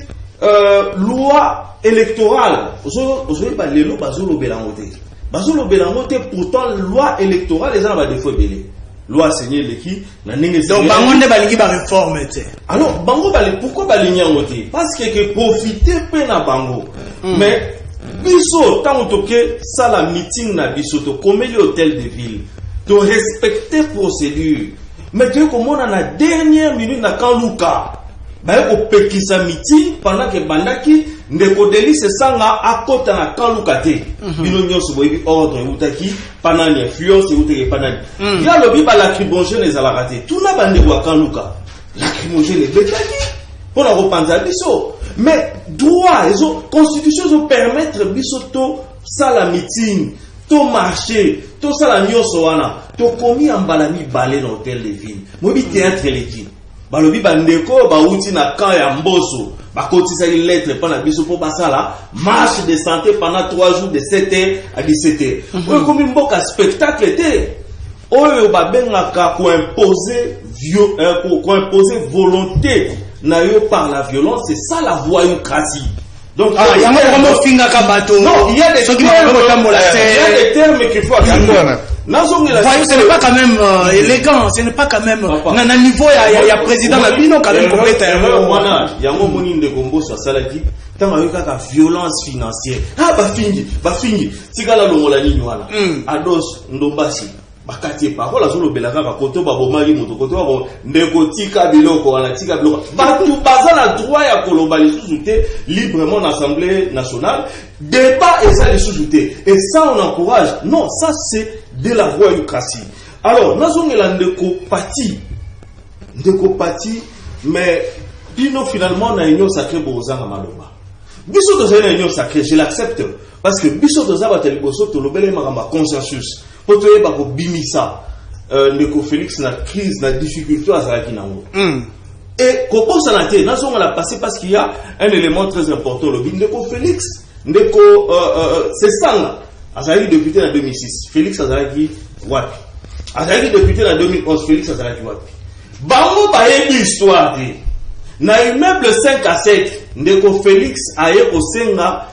loi électorale. Aujourd'hui, les lois bazolo belangote. bazolo belango te pourtant loi électorale les gens va défaut belé loi signé leki na ninge donc bango nde balingi ba réforme te alors bango bali pourquoi balingi yango te parce que profiter pe na bango mais biso tant que ça la meeting na biso to komeli hôtel de ville to respecter procédure mais tu comment na dernière minute na Kanluka ba ko pekisa meeting pendant que bandaki ndeko Delice sanga akota na Kanluka te bino nyonso boyebi ordre utaki panani influence utaki panani ya lobi ba lacrymogène les alakate tout na bande kwa Kanluka lacrymogène betaki pour la repenser biso mais droit et constitution zo permettre biso to sala meeting to marché to sala nyonso wana to komi ambalami balé dans hôtel de ville mobi théâtre leki balobi bandeko ba uti na camp ya Mboso ba kotisa une lettre pendant biso pour basala marche de santé pendant 3 jours de 7h à 17h o komi mboka spectacle te oyo ba bengaka ko imposer volonté na yo par la violence, c'est ça la voyoucratie. Donc non, il y a des termes qu'il faut attendre. Ce n'est pas quand même élégant, ce n'est pas quand même na niveau il y a président la bino quand même complète. Il y a un moment de combo sur saladi tant avec la violence financière. Ah ba fingi. Sigala longola nini wana. Ados ndombasi. Bakati parola zolo belaka ba koto ba bomali moto koto ba ndeko tika biloko wana tika biloko batu bazala droit ya koloba les sous-soutés librement en assemblée nationale débat et ça les sous-soutés et ça on encourage non ça c'est de la voyoucratie alors nazongela ndeko parti mais bino finalement na union sacrée bozanga maloba biso to na union sacrée je l'accepte parce que biso to za ba teliboso to lobele makamba consensus. Pour te dire que bimisa, ndeko Félix na crise, na difficulté à Zalaki nango. Et comment ça n'a été, on l'a passé parce qu'il y a un élément très important. Le ndeko Félix, ndeko c'est ça. Azalaki député en 2006, Félix Azalaki wapi. Azalaki député en 2011, Félix Azalaki wapi. Bango ba yebi histoire de. Na immeuble 5 à 7, ndeko Félix aye kosenga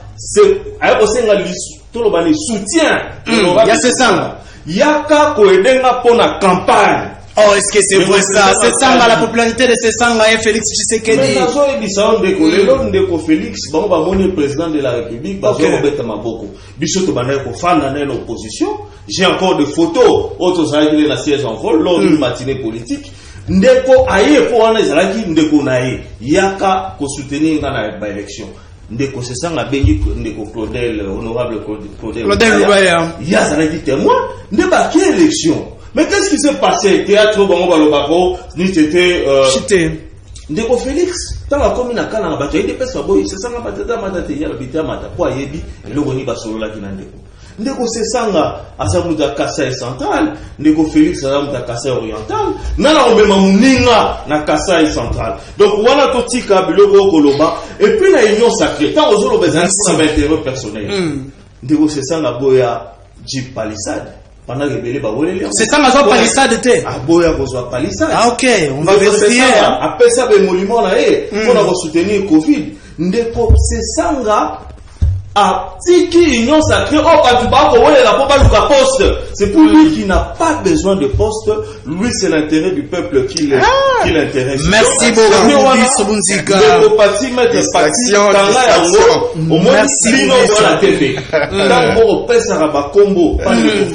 tout le soutien. Il y a ces sangs. Il y a qu'à coédenga pour la campagne. Oh, est-ce que c'est vrai ça? C'est ça, la popularité de ces sangs, Félix Tshisekedi. Mais ndeko Félix, bon, président de la République, l'opposition. J'ai encore des photos, autres avec la siège en vol, lors d'une matinée politique. Ndeko aye pour en ezalaki ndeko nae. Yaka ko soutenir dans l'élection. Ndeko c'est ça la bengi ndeko Claudel honorable Claudel Lubaya il y a ça dit témoin de quelle élection mais qu'est-ce qui s'est passé théâtre bango balobako ni c'était chité ndeko Félix tant la commune na kana bato ide pesa boy c'est ça la batata matata ya bita mata kwa yebi eloko ni basolo la kina ndeko c'est ça asamuta Kasai central ndeko Félix asamuta Kasai oriental nana omema muninga na Kasai central donc wana totika biloko koloba et puis la union sacrée tant aux autres besoin de intérêt personnel ndeko c'est ça boya Jeep Palisade pendant que belé ba wolele c'est ça ma Palisade te boya kozwa Palisade ah OK on va vérifier après ça be monument là pour soutenir Covid ndeko c'est ça ah, Tiki Union Sacrée, c'est pour lui qui n'a pas besoin de poste. Lui, c'est l'intérêt du peuple qui l'intéresse. Merci beaucoup, Bunzika.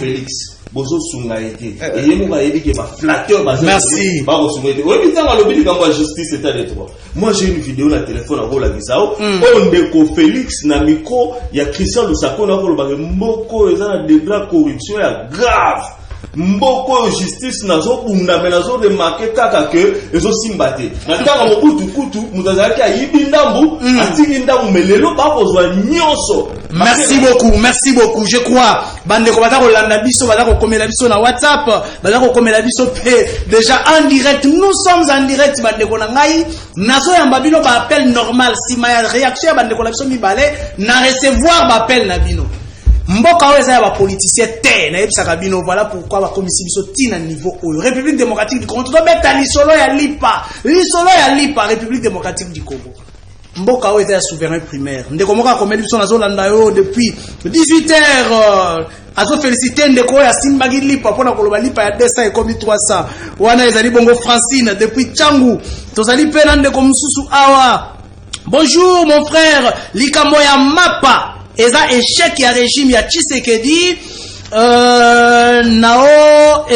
Félix. Bozo sunga été et yemo ba yebi ke ba flatteur ba merci ba ko sunga été o bi tanga lobi ka justice état de droit moi j'ai une vidéo na téléphone à la visao o ndeko Félix na micro ya Christian Lusako na ko lo ba mboko eza na débat corruption ya grave mboko justice nazo bunda mais nazo remarquer kaka que ezo simbate na tanga mobutu kutu mutazaki ayibi ndambu atiki ndambu melelo ba kozwa nyonso. Merci beaucoup je crois bande ko batako landa biso batako komela biso na WhatsApp batako komela biso pe déjà en direct nous sommes en direct bande ko na ngai nazo yamba bino ba appel normal si ma réaction bande ko la biso mi balé na recevoir ba appel na bino mboka oyo eza ya ba politicien te na yebisaka bino voilà pourquoi ba komisi biso tina niveau oyo République démocratique du Congo to beta lisolo ya lipa République démocratique du Congo mboka oyo eza ya souverain primaire ndeko moko akomeli biso nazolanda yo depuis 18h azofélicité ndeko oyo asimbaki lipa mpona koloba lipa ya 200 ekomi 300 wana ezali bongo Francine depuis Tchangu tozali mpe na ndeko mosusu awa. Bonjour mon frère, likambo ya mapa eza échec ya régime ya Tshisekedi nao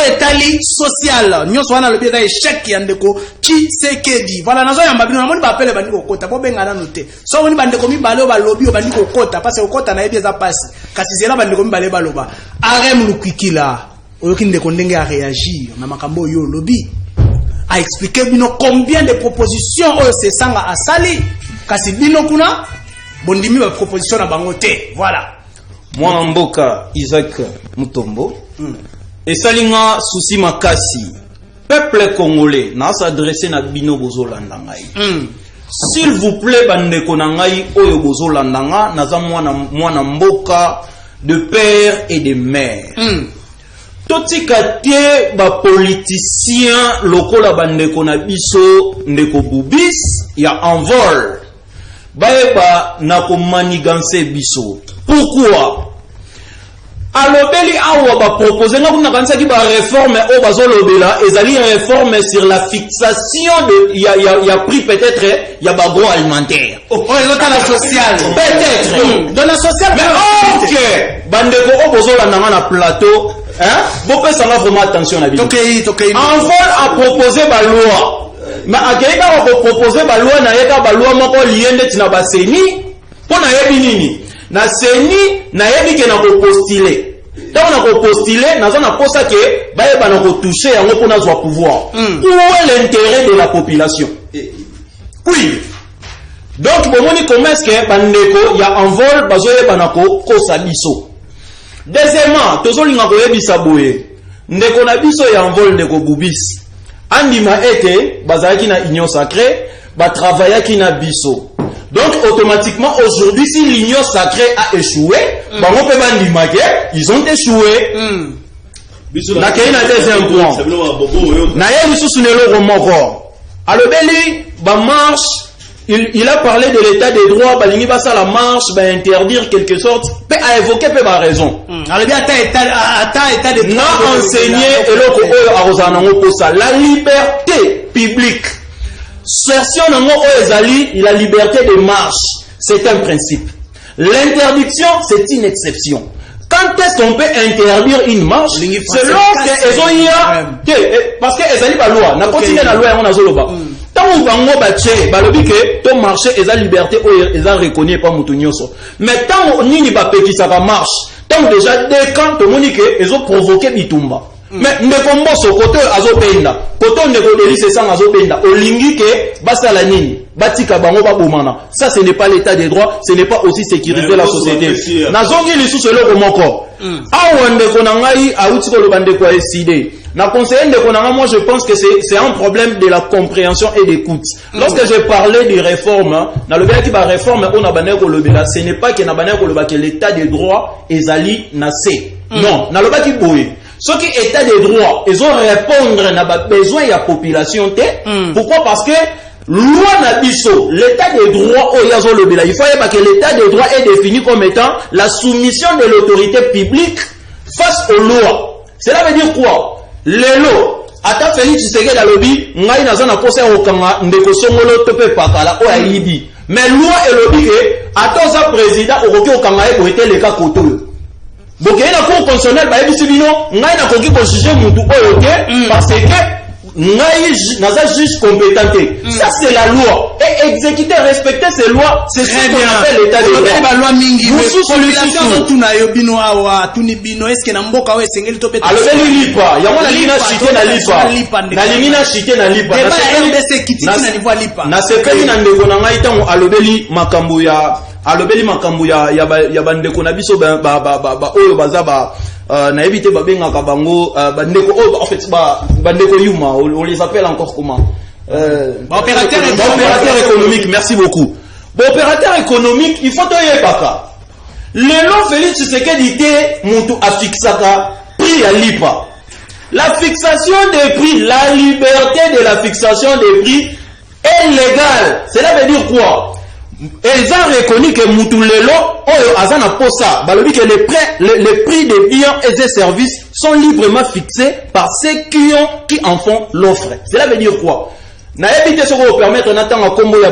etali social nyonso wana lobi eza échec ya ndeko Tshisekedi. Voilà nazo yamba bino namoni bapele bandi kokota bo benga nanu te. So woni bandeko mibale o balobi o bandi kokota parce que kokota na yebi eza pasi. Kasi zela bandeko mibale baloba. Arem Lukikila oyoki ndeko ndenge a réagir na makambo yo lobi. A expliqué bino combien de propositions oyo sesanga asali kasi bino kuna bondimi ba proposition na bango te. Voilà. Moi mboka Isaac Mutombo esalinga souci makasi peuple congolais na s'adresser na bino bozolanda ngai. S'il vous plaît bandeko na ngai oyo bozolanda nga naza mwana mboka de père et de mère. Totika te ba politicien lokola bandeko na biso ndeko Bubis ya envol baeba na ko manigancer biso. Pourquoi? Alobeli awa ba proposer nga kuna kanisa ki ba réforme o bazolobela ezali réforme sur la fixation de ya prix peut-être ya ba agroalimentaire. Oh ezota la sociale. Peut-être. Dans la sociale. Mais OK. Bandeko o bozolanda na plateau, hein? Bo pesa nga vraiment attention na bino. OK. Envol a proposé ba loi. Mais akeka ba proposer ba loi na yeka ba loi moko liende tina ba seni pona yebi nini? Na seni na yebi ke na ko postuler. Tant on a ko postuler na zona posa ke ba yeba na ko toucher yango pona zwa pouvoir. Où est l'intérêt de la population? Oui. Donc bomoni comment est-ce que bandeko ya envol bazoyeba na ko kosa biso. Deuxièmement, tozolinga ko yebisa boye. Ndeko na biso ya envol ndeko Bubis. Andima ete bazalaki na union sacrée, ba travaillaki na biso. Donc automatiquement aujourd'hui si l'union sacrée a échoué, bango pe bandimake, ils ont échoué. Na kena deuxième point. Na ye biso sunelo romoko. Alobeli ba marche, il a parlé de l'état des droits, balingi ba ça la marche, ba interdire quelque sorte, pe a évoqué pe ba raison. Alobi ata état des droits. Na enseigné eloko oyo arozana ngo posa la liberté publique. Sertion nango ezali la liberté de marche, c'est un principe. L'interdiction, c'est une exception. Quand est-ce qu'on peut interdire une marche? C'est lorsque ezoya parce que ezali ba loi, na continue la loi on azoloba. Tant bango bache balobi ke to marché eza liberté oyo eza reconnu par mutu nyonso. Mais tant nini ba pekisa ka marche, tant déjà dès quand to moni ke ezo provoquer bitumba. Mais ndeko mboso koto azobenda koto ndeko delise sanga azobenda olingi ke basala nini batika bango babomana. Ça ce n'est pas l'état des droits, ce n'est pas aussi sécuriser la société. Nazongi lisusu eloko moko awa ndeko na ngai auti koloba ndeko eside na conseiller ndeko na ngai. Moi je pense que c'est un problème de la compréhension et d'écoute. Lorsque je parlais de réforme na lobela ki ba réforme on a bané kolobela, ce n'est pas que na bané koloba que l'état des droits ezali na C. Non, na loba ki boye ce qui est état des droits, ils ont répondre à besoin de la population. Pourquoi? Parce que loi na biso, l'état des droits, il faut que l'état des droits est défini comme étant la soumission de l'autorité publique face aux lois. Cela veut dire quoi? Les lois, ata Félix Tshisekedi alobi, ngai naza na posa okanga ndeko songolo tope pakala o ayibi. Mais loi et lobi ke ata za président okoki okanga e boete le cas koto. Bokeye na cour constitutionnelle ba yebisi bino ngai na koki ko juger mutu oyo te parce que ngai naza juge compétent. Ça c'est la loi et exécuter respecter ces lois c'est ce qu'on appelle l'état de droit. Ba loi mingi population tuna yo bino awa tuni bino est-ce que na mboka we sengeli to beta alobeli lipa yango na lina chité na lina chité na lipa na sepeli na ndeko na ngai tango alobeli makambo ya bandeko na biso oyo baza na éviter babengaka bango bandeko en fait bandeko yuma on les appelle encore comment opérateur économique. Merci beaucoup. Opérateur économique il faut toyebaka lelo Félix Tshisekedi te mutu afixaka prix à lipa. La fixation des prix, la liberté de la fixation des prix est légal. Cela veut dire quoi? Ils ont reconnu que Moutulelo, Azana Posa, que les prix des biens et des services sont librement fixés par ceux qui en font l'offre. Cela veut dire quoi? Na évité ce qu'on permettre n'attend à combo y a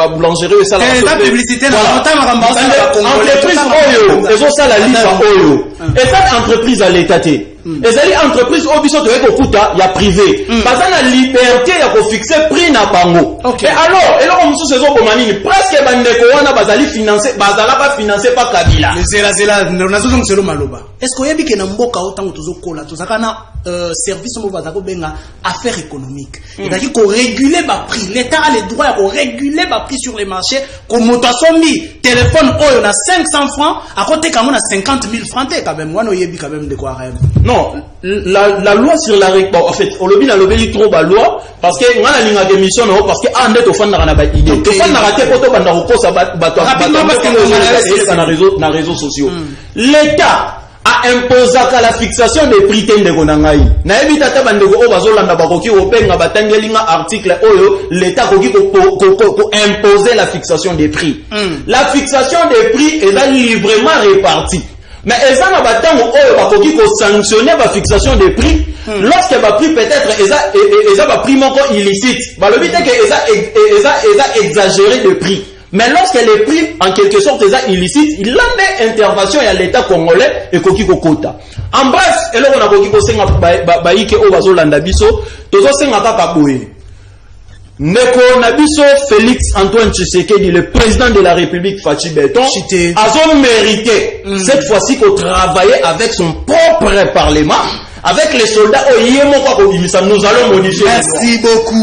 boulangerie et ça la publicité entreprise oyo et ça la liste oyo et cette entreprise à l'état et cette entreprise au biso de kokuta ya privé parce que la liberté ya ko fixer prix na bango et alors et là on sous saison komani presque bandeko wana bazali financer bazala pas financer par Kabila zela nazo donc selo maloba est-ce que yebi ke na mboka autant tozokola tozakana service mo bazako benga affaires économiques et qu'on réguler ma prix. L'État a le droit de réguler ma prix sur les marchés. Comme moto sommi téléphone on a 500 francs, à côté quand on a 50 000 francs quand même. Moi no yebi quand même de quoi rêve. Non, la loi sur la en fait, on le dit dans le béli trop la loi parce que on a la ligne d'émission parce que en net au fond na ba idée. To fond na raté poto banda ko ça bato rapidement parce que na réseaux sociaux. L'État a imposé la fixation des prix tende konangai na ebita ta bandeko o bazolanda bakoki openga batangelinga article oyo l'état koki ko imposer la fixation des prix la fixation des prix est librement répartie mais ezana batango oyo bakoki ko sanctionner la fixation des prix lorsque ba prix peut-être eza ba prix moko illicite ba le but que eza exagéré de prix. Mais lorsque les prix, en quelque sorte, sont illicites, il a mis intervention à l'État congolais et Koki Kokota. En bref, et là on a Koki Kosenga Baïke Obazo Landabiso, Tozo Senga Kakaboué. Neko Nabiso Félix Antoine Tshisekedi, le président de la République Fachi Beton, a mérité cette fois-ci qu'on travaillait avec son propre parlement. Avec les soldats, nous allons modifier.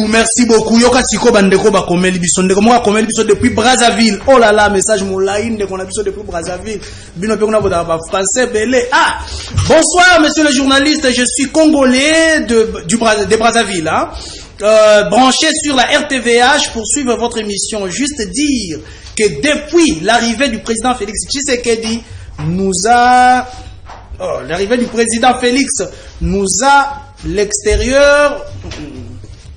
Merci beaucoup. Yoka Siko Bandeko Bakomeli Bisonde. Comment Bakomeli Bisonde depuis Brazzaville. Oh là là, message moulaïne de qu'on a depuis Brazzaville. Bino Pekona Vodaba français belé. Ah, bonsoir, monsieur le journaliste. Je suis congolais de Brazzaville. Hein. Branché sur la RTVH pour suivre votre émission. Juste dire que depuis l'arrivée du président Félix Tshisekedi, l'arrivée du président Félix nous a l'extérieur,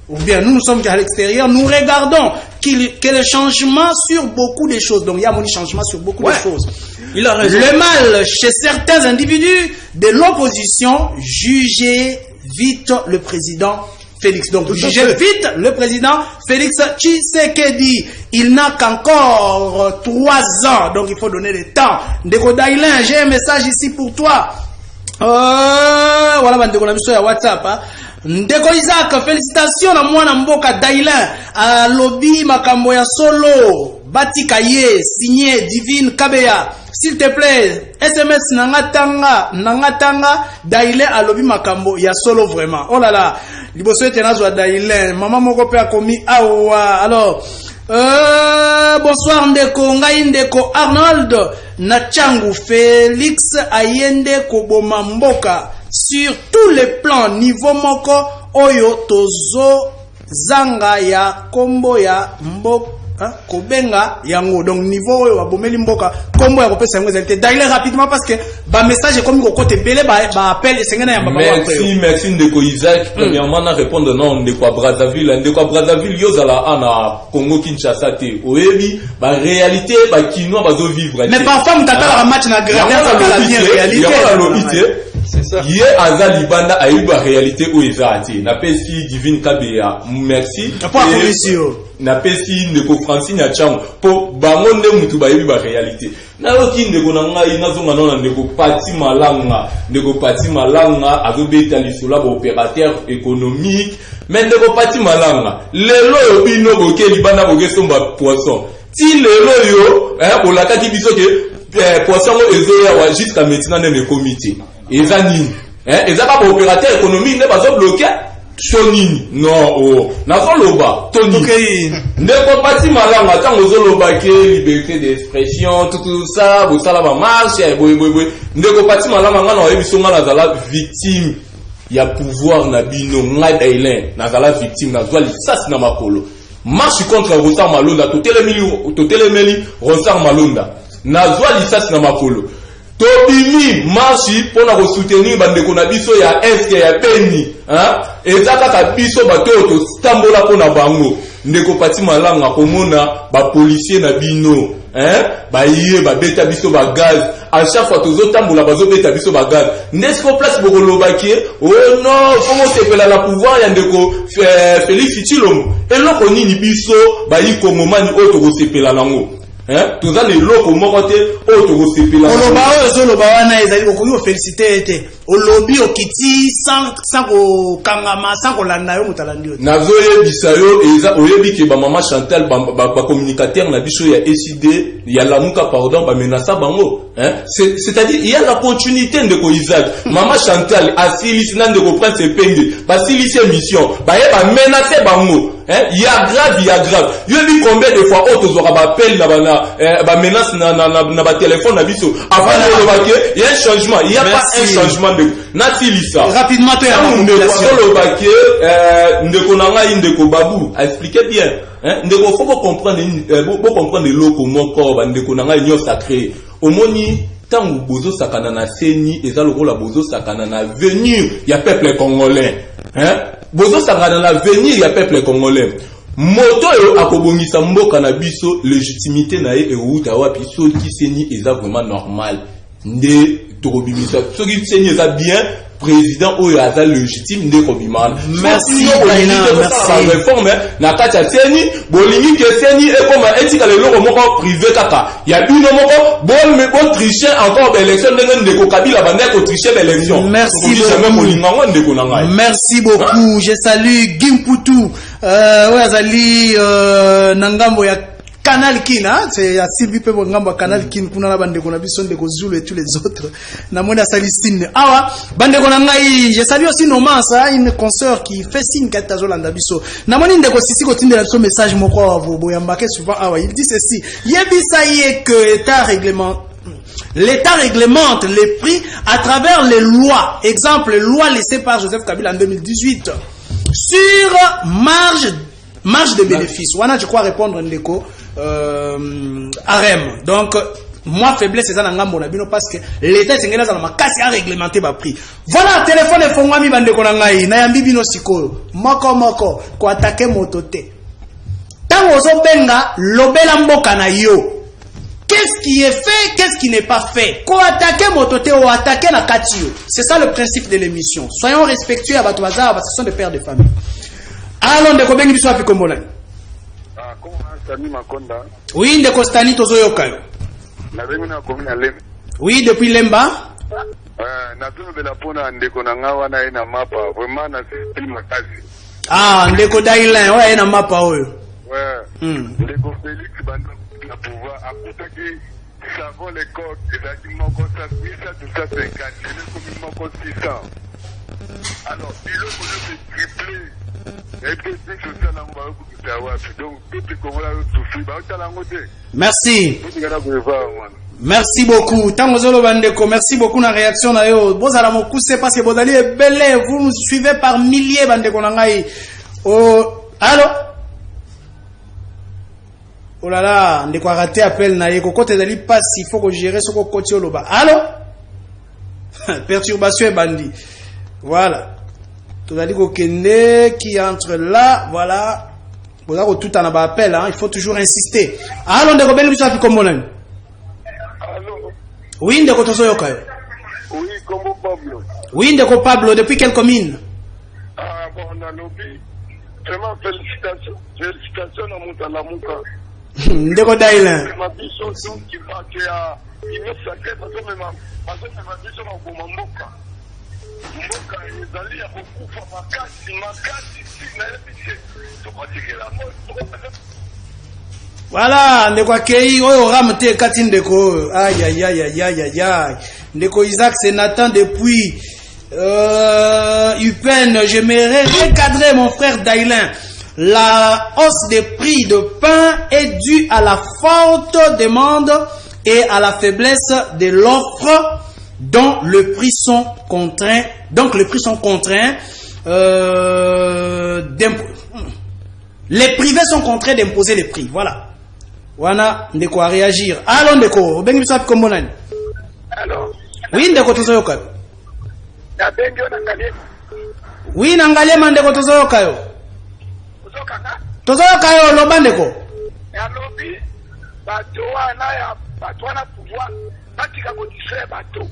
ou bien nous sommes à l'extérieur, nous regardons qu'il y a des changements sur beaucoup de choses. Donc il y a un changement sur beaucoup de choses. Il a raison. Le mal chez certains individus de l'opposition, jugez vite le président Félix. Donc, jugez vite le président Félix Tshisekedi. Il n'a qu'encore 3 ans. Donc, il faut donner le temps. Ndeko Dailin, j'ai un message ici pour toi. Voilà, Ndeko Nabiso ya WhatsApp. Hein. Ndeko Isaac, félicitations à moi, Namboka Dailin. À Lobby Makambo ya Solo. Batikaye, signé Divine Kabeya. S'il te plaît, SMS Nangatanga, Dailin à Lobby Makambo ya Solo vraiment. Oh là là. Liboso etenazwa Dailin, maman moko pe a commis awa. Alors, bonsoir Ndeko, ngai Ndeko Arnold, Nachangu Félix Ayende Koboma Mboka, sur tous les plans, niveau moko, oyo tozo zanga ya kombo ya mboka. Kobenga yango donc niveau oyo abomeli mboka kombo ya kopesa yango ezalité Dailin rapidement parce que ba message comme ko côté belé ba appel sengena ya baba merci Ndeko Isaac premièrement na répondre non Ndeko Brazzaville yozala ana Congo Kinshasa te oyebi ba réalité ba kinois bazo vivre mais parfois mutata la match na grandeur ça bien réalité c'est ça. Hier Azali Banda a eu la réalité où ils ont été. Napesi Divine Kabea, merci. Napesi Ndeko Francine Acham pour bangonde mutu ba eu la réalité. Na oki Ndeko nanga ina zonga nona Ndeko Pati Malanga azobeta lisula ba opérateur économique. Mais Ndeko Pati Malanga lelo bino boke libanda boke somba poisson. Ti lelo yo pour la kati biso ke poisson ezoya jusqu'à maintenant dans le comité. Eza nini eza ba opérateur économique ne bazo bloquer sonini non oh nazo loba toni Ndeko Pati Malanga tango zo loba ke liberté d'expression tout ça bo sala ba marche boy Ndeko Pati Malanga ngana oyebi songa na zala victime ya pouvoir na bino ngai Dailin na zala victime na zwa lisasi na makolo marche contre Ronsard Malonda totelemeli Ronsard Malonda na zwa lisasi na makolo tobimi marchi pona ko soutenir bandeko na biso ya est ya Beni hein ezaka ka biso bato to stambola pona bango ndeko pati malanga komona ba policier na bino ba yé ba beta biso ba gaz à chaque fois tozotambola bazo beta biso ba gaz ndesiko place bokolobaki oh non comment sepela la pouvoir ya ndeko Félix Tshilombo eloko nini biso ba yi kongomani oto ko sepela nango toza le loko moko te oyo tokosepela oloba oyo ezoloba wana ezali okoki kofélicité ete olobi okiti sans kokangama sans kolanda yo moto alandi yo nazoyebisa yo eza oyebi ke bamama Chantal bacommunicateur na biso ya SID ya lamuka pardon bamenasa bango c'est-à-dire il y a la continuité ndeko Isaac mama Chantal asilisi na ndeko Prince Epenge basilisi émission baye bamenase bango il y a grave yo bi combien de fois auto zora bappel na ba menace na ba téléphone na biso avant de remarquer il y a un changement il y a pas un changement de natilisa rapidement to ya population le baké ndeko nanga ndeko babu a expliqué bien ndeko faut comprendre loko moko ba ndeko nanga nyo sacré omoni tangu bozo sakana na seni eza lokola bozo sakana na venir ya peuple congolais bozo sakana na venir ya peuple congolais moto yo akobongisa mboka na biso légitimité na ye euta wapi soki seni eza vraiment normal nde tokobimisa soki seni eza bien président oyo aza légitime nde kobimana merci merci réforme na kati ya seni bolingi ke seni ekoma etika leloko moko privé kaka ya bino moko bon tricher encore l'élection ndenge ndeko Kabila banda ko tricher l'élection merci beaucoup merci beaucoup je salue Gimputu azali nangambo ya Canal Kin, c'est à Sylvie Pe Ngambo Canal Kin, kuna la bande kona biso ndeko Zulu et tous les autres. Na mwenda Salistine. Awa, bande kona ngai, je salue aussi Noman, ça, une consoeur qui fait signe kata Zolanda biso. Na mwenda ndeko sisi kotinde la biso message moko wa boyambake souvent awa, il dit ceci. Yebisa yé que l'État réglemente les prix à travers les lois. Exemple, loi laissée par Joseph Kabila en 2018 sur marge de bénéfice. Wana, je crois répondre ndeko AREM. Donc, moi, faiblesse, c'est ça, parce que l'État est dans ma casse à réglementer ma prix. Voilà, téléphone et fongami bande konangai, nayambi bino siko, moko, ko attaquer motote. Tant ozo benga, lobela mboka na yo. Qu'est-ce qui est fait, qu'est-ce qui n'est pas fait? Ko attaquer motote ou attaquer na katio. C'est ça le principe de l'émission. Soyons respectueux à Batouazar, parce que ce sont des pères de famille. Allons, de Kobengi biso api kombola. Oui, de Costani Tozoyoka. Oui, depuis Lemba. Ah, ndeko Dailin, ouais, na mapa oyo. Ouais. Ndeko Félix bando na pouvoir akutaki savon les codes ezaki moko sa 250 le moko 600. Alors, il faut tripler. Merci. Merci beaucoup. Tangozolo Bandeko, merci beaucoup na réaction na yo. Bozala mokuse parce que bozali ebele, vous nous suivez par milliers Bandeko nangai. Oh, allô? Oh là là, ndeko raté appel na ye kokote dali passe, il faut que gérer ce kokoti oloba. Allô? Perturbation et bandit. Voilà. Tout a dit qui entre là, voilà. Tout en a appel, hein. Il faut toujours insister. Allons de Robin Lusa Fikombonen. Oui, de Kotoso Yokai. Oui, Combo Pablo. Oui, de Pablo, depuis quelle commune? Ah, bon, on a lobby. Vraiment, félicitations. Félicitations à Moutalamuka. Ndeko Dailin. Ma biso qui va qui a une sacrée parce que ma biso ma Mboka. Mboka ezali ya kokufa makasi si na yebi tokotikela moto. Voilà, ndeko akei oyo ramte kati ndeko aïe ndeko Isaac c'est Nathan depuis Upen. J'aimerais recadrer mon frère Dailin. La hausse des prix de pain est due à la forte demande et à la faiblesse de l'offre, dont le prix sont contraints. Donc les prix sont contraints. Les privés sont contraints d'imposer les prix. Voilà. Wana ndeko à réagir. Allons ndeko. Bengi bisap kombonani. Alors. Oui ndeko tozoyoka. Na bengi ona ngale. Oui na ngale ndeko tozoyoka yo. tozoyoka yo oloba ndeko yalobi bato wana pouvoir batika kodistre bato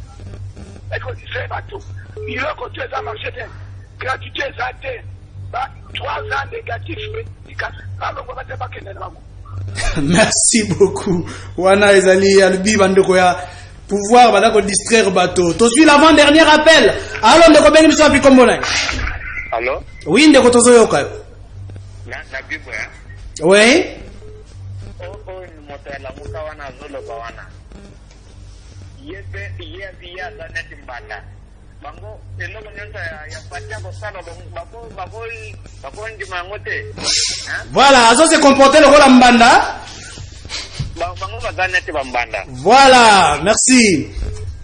ekodistre bato biloko to eza marché te gratuité eza te 3 ans négatif balongo bate bakende na bango. Merci beaucoup wana ezali alobi bandeko ya pouvoir badako distraire bato tozwi l'avant-dernier appel alo ndeko bengi biso api kombo na Allô? Oui, ndeko tozoyoka yo. Na bibo ya. Oui. Moto ya lamuka wana zoloba wana. Yebe ya zaneti mbanda. Bango eloko nyonso ya patia kosala bako ndima ngote. Voilà, azo se comporter lokola mbanda. Bango bazaneti bambanda. Voilà, merci.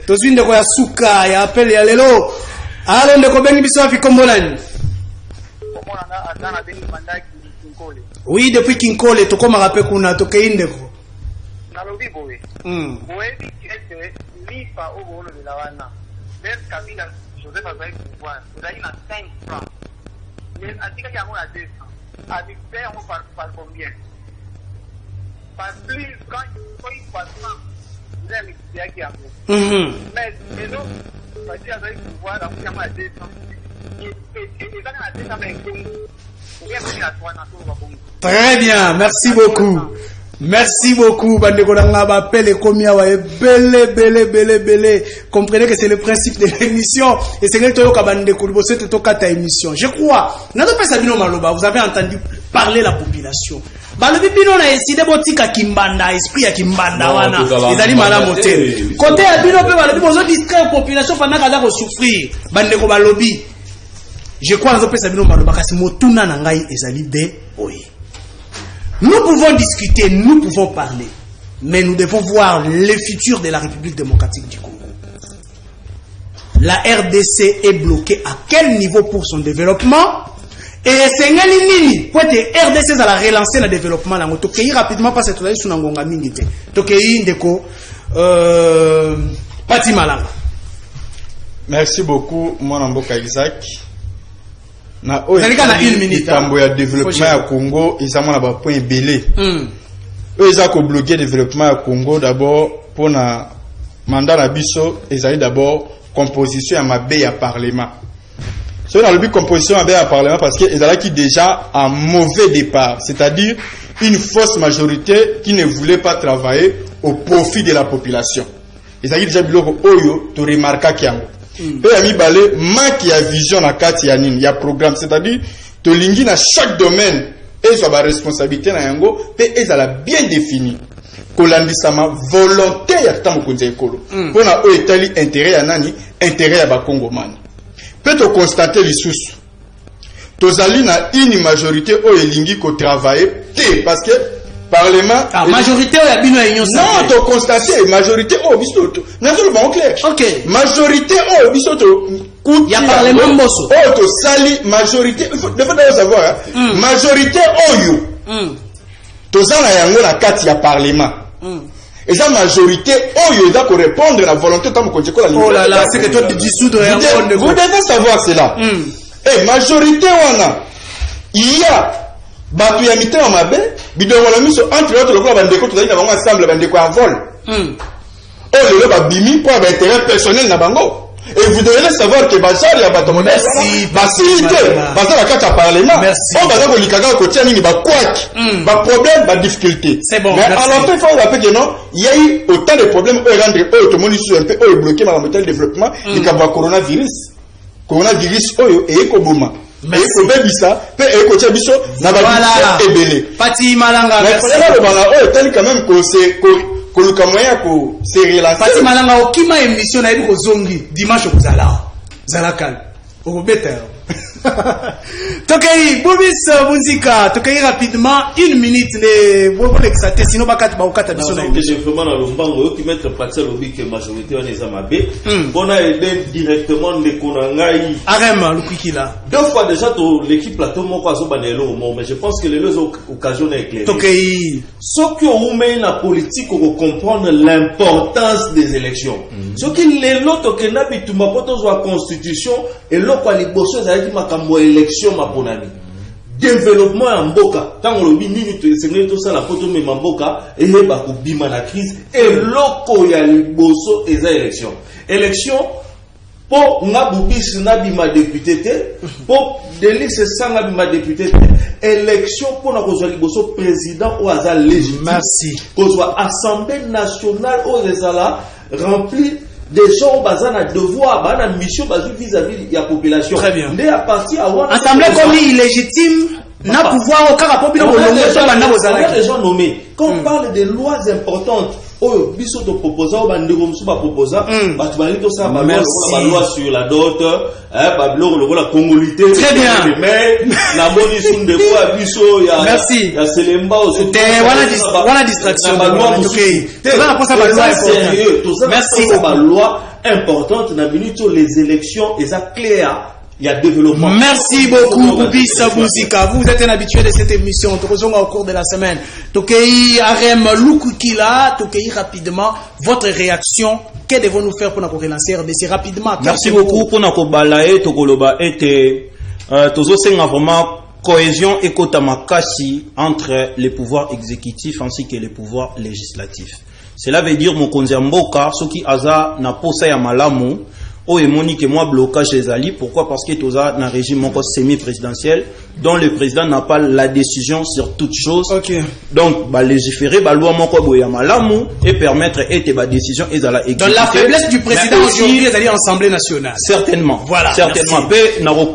Tozwi ndeko ya suka ya appel ya lelo. Alo ndeko bengi biso api kombo nani? Oui, depuis Kinkole, tu comme rappel qu'on a toqué indeko. Nalobi boy. Boebi kete lipa au bolo de la wana. Vers Kabila Joseph Azaï pouvoir. Il a eu 5 francs. Mais antika qui a mon à 200. Avec père on par combien? Par plus quand il passe vous avez l'expérience qui a mon. Mais non, parce que Azaï pouvoir on a mon à 200. Très bien, merci beaucoup. Merci beaucoup, bandeko nanga ba appel komi awa belé. Comprenez que c'est le principe de l'émission et c'est que toyoka bandeko liboso te tokata émission. Je crois, nazo pesa bino maloba, vous avez entendu parler la population. Balobi bino na eside botika kimbanda, esprit ya kimbanda wana. Ezali malamu te. Côté ya bino pe balobi bozo distraire population pendant kaza ko souffrir. Bandeko balobi. Je crois que nous pouvons discuter, nous pouvons parler, mais nous devons voir le futur de la République démocratique du Congo. La RDC est bloquée à quel niveau pour son développement? Et c'est nini pour que RDC va relancer le développement là. Tokei rapidement parce que tu as sur ngonga mingite. Tokei ndeko Pati Malanga. Merci beaucoup mon Mboka Isaac. Na une minute tambo ya développement ya Congo ezama na ba point belé. Eza ko bloquer développement ya Congo d'abord pour na mandat na biso ezali d'abord composition ya mabe ya parlement. C'est dans le but composition ya mabe ya parlement parce que ezala qui déjà un mauvais départ, c'est-à-dire une fausse majorité qui ne voulait pas travailler au profit de la population. Ezali déjà biloko oyo to remarka kiango. Pe ami balé manque ya vision na kati ya nini ya programme, c'est-à-dire to lingi na chaque domaine et so ba responsabilité na yango pe ezala bien défini kolandisama volonté ya tango konza ekolo pona o etali intérêt ya nani intérêt ya ba Congomani pe to constater lisusu tozali na une majorité o elingi ko travailler te parce que Parlement. Majorité ou ya bino union. Non, tu constaté majorité au bisoto. N'a pas le bon clair. OK. Majorité au bisoto. Il y a parlement bosso. Oh to sali majorité. Il faut d'abord savoir. Majorité oyo. Tozana yango na kati ya parlement. Et ça majorité oyo doit correspondre à la volonté de Konjeko la. Oh là là, c'est que toi tu dissoudre. Vous devez savoir cela. Et majorité wana. Il y a batu ya mitema mabe bidongolo miso entre autres lokola bandeko tozali na bango ensemble bandeko en vol oh lelo babimi pour ba intérêt personnel na bango et vous devez savoir que bazali ya bato merci basite bazala kata parlement on bazako likaka ko tia nini ba kwaki ba problème ba difficulté c'est bon mais alors il faut rappeler que non il y a eu autant de problèmes au rendre au monde sur un peu au bloqué par le développement du coronavirus oyo et ekoboma. Mais il faut ça, peut écouter biso na ba ebele. Pati Malanga. Mais le bala o tel quand même que c'est que le moyen ko c'est relancer. Pati Malanga okima émission na ko zongi dimanche kozala. Zalakal. Au better. Tokei Bobis Muzika, tokei rapidement 1 minute ne bobo l'exater sinon bakati ba okata biso na émission. Vraiment dans le mbango qui mettre pratique lobby que majorité on est amabe. Bona aider directement les konangai. Arema lukikila. Deux fois déjà l'équipe plateau moko azo banelo mais je pense que les deux occasions éclairées. Tokei ce qui on met la politique pour comprendre l'importance des élections. Ce qui les loto que na bitumba poto zo constitution et loko liboso za ki makambo élection maponami. développement en mboka tant lobi nini to esengeli to sala poto me mboka eyeba ko bima na crise et loko ya liboso eza élection po ngabubisi na bima député te po Delix sanga bima député te élection pour na kozwa liboso président ou aza légitime merci kozwa assemblée nationale aux ezala rempli des gens bazan à devoir bazan mission bazou vis-à-vis de la population. Très bien. Dès à partir à assemblée comme illégitime n'a pouvoir au cas populaire on les gens nommés. Quand on parle de lois importantes, oh biso to proposant bandeko musu ba proposant batu bali to ça ba loi sur la dot ba bloko la congolité. Très bien. Mais la moni sunde ko biso ya merci ya selemba aussi. Voilà distraction. Merci. Ba loi importante na minute les élections et ça clair. Il y a développement. Merci beaucoup, Boubis Bouzika. Vous êtes un habitué de cette émission. Au cours de la semaine. Tokei Arem Lukukila, Tokei rapidement. Votre réaction, que devons-nous faire pour nous relancer RDC rapidement? Merci beaucoup pour nous balayer. Tokoloba était Tozo Senga vraiment cohésion et kotamakasi entre les pouvoirs exécutifs ainsi que les pouvoirs législatifs. Cela veut dire mon konzamboka, ce qui aza na posa ya malamu. Oh et Monique et moi blocage les alliés. Pourquoi? Parce que tout ça dans un régime semi-présidentiel dont le président n'a pas la décision sur toute chose. Okay. Donc légiférer loi et permettre et ba décision et la dans la faiblesse du président aujourd'hui les alliés Assemblée nationale. Certainement. Voilà. Certainement.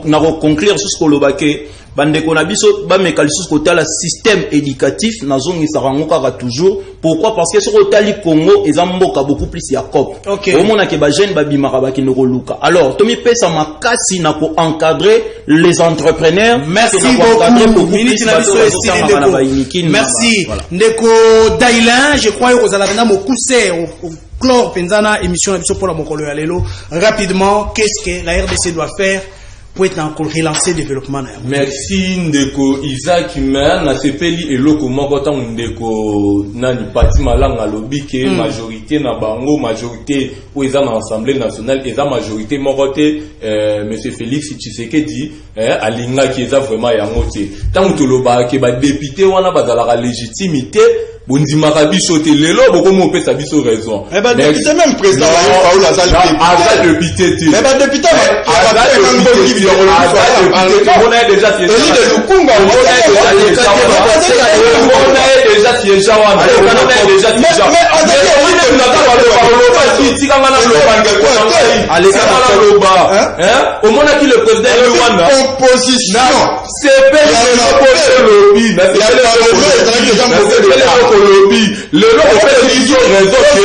N'a conclure sur ce que bandeko na biso ba mekalisus côté la système éducatif na zongi sarangoka toujours. Pourquoi? Parce que sur Otali Congo ils ont beaucoup plus ya cop. Au moment que ba jeune ba bimaka ba kinoko luka. Alors Tomi pesa makasi na pour encadrer les entrepreneurs. Merci beaucoup. Merci. Ndeko Dailin, je crois que vous allez venir au cousser au chlore penzana émission na biso pour la mokolo ya lelo. Rapidement, qu'est-ce que la RDC doit faire pour être encore relancer le développement? Merci Ndeko Isaac Mer na sepeli eloko moko ta Ndeko nani parti malanga lobi ke majorité na bango majorité ou eza na Assemblée nationale eza majorité moko te monsieur Félix Tshisekedi alinga ki eza vraiment yango te tant to loba ke ba député wana bazala légitimité Bondima Kabiso te lelo boko mo pesa biso raison. Eh ben député même président Paul Azal député. Eh ben député on a déjà siégé. Au moment où le président opposition le lot fait ils ont raison que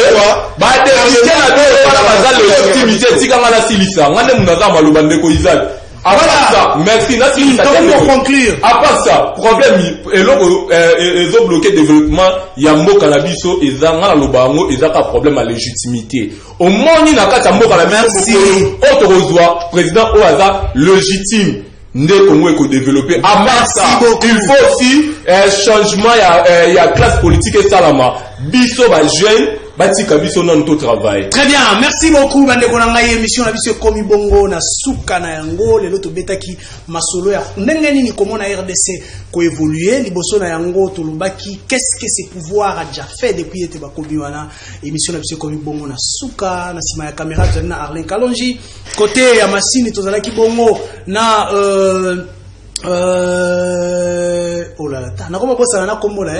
ba député na deux para bazal légitimité tikanga na silisa ngane munaza maloba ndeko Isaac. Ça, merci. Pour conclure. À part ça, problème, ils ont bloqué le développement. Il y a un mot calabiso, ils ont un problème à légitimité. Au moins, il y a un mot calabiso. Autre président Oaza, légitime. Ndeko développer. À part ça, il faut aussi changement. Il y a classe politique et salama. Biso ba jeune. Très bien, merci beaucoup. Bandeko na ngai émission na biso komi bongo na suka na yango lelo to betaki masolo ya ndenge nini komona RDC ko évoluer liboso na yango to lubaki qu'est-ce que ces pouvoirs a déjà fait depuis ete bakomi wana émission na biso komi bongo na suka na sima ya caméra na Arlen Kalonji côté ya machine to zalaki bongo na oh là là na koma posa na kombo na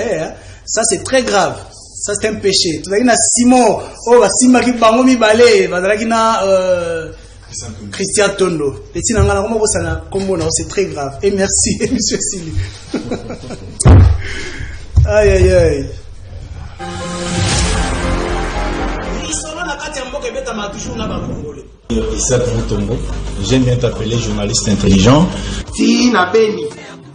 ça c'est très grave. Ça c'est un péché. Tout à l'heure, Simon, oh, Simon qui bango mi balé, bazalaki na Christian Tondo. Et si n'angala comment vous ça na combo na c'est très grave. Et merci, monsieur Sili. Aïe aïe aïe. Isaac Mutombo, j'aime bien t'appeler journaliste intelligent. Tina Beni,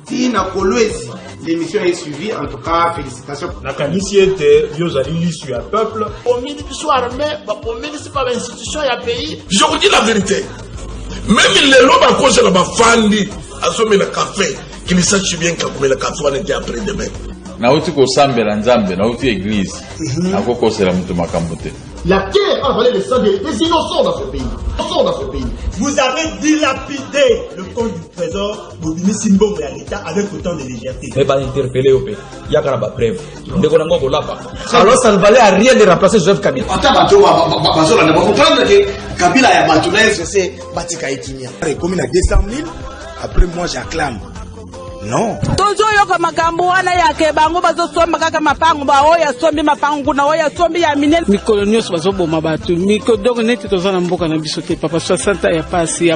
Tina Kolwezi. L'émission est suivie, en tout cas, félicitations. La qualité était, vous allez l'issue à peuple. Pour ministre soit armé, pour ministre pas l'institution, il y a pays. Je vous dis la vérité. Même les lobes à cause de la fandi, à ce moment café, qui ne sache bien qu'à le café était après demain. nauti kosambela nzambe nauti église nakokosela mutu makambo te. La guerre a avalé le sang des innocents dans ce pays. Vous avez dilapidé le compte du trésor Bobini Simbongo à l'État avec autant de légèreté. Mais pas interpeller au pays. Il y a quand même preuve. Alors ça ne valait à rien de remplacer Joseph Kabila. Kabila ya Batouna c'est Batika Etimia. Comme il a 200 000, après moi j'acclame. Non. Toujours yoka makambo wana yake bango bazosomba kaka mapango ba oya sombi mapango na oya sombi ya minene mikolo nyos bazoboma batu miko donc neti tozana mboka na biso te papa 60 ya pasi ya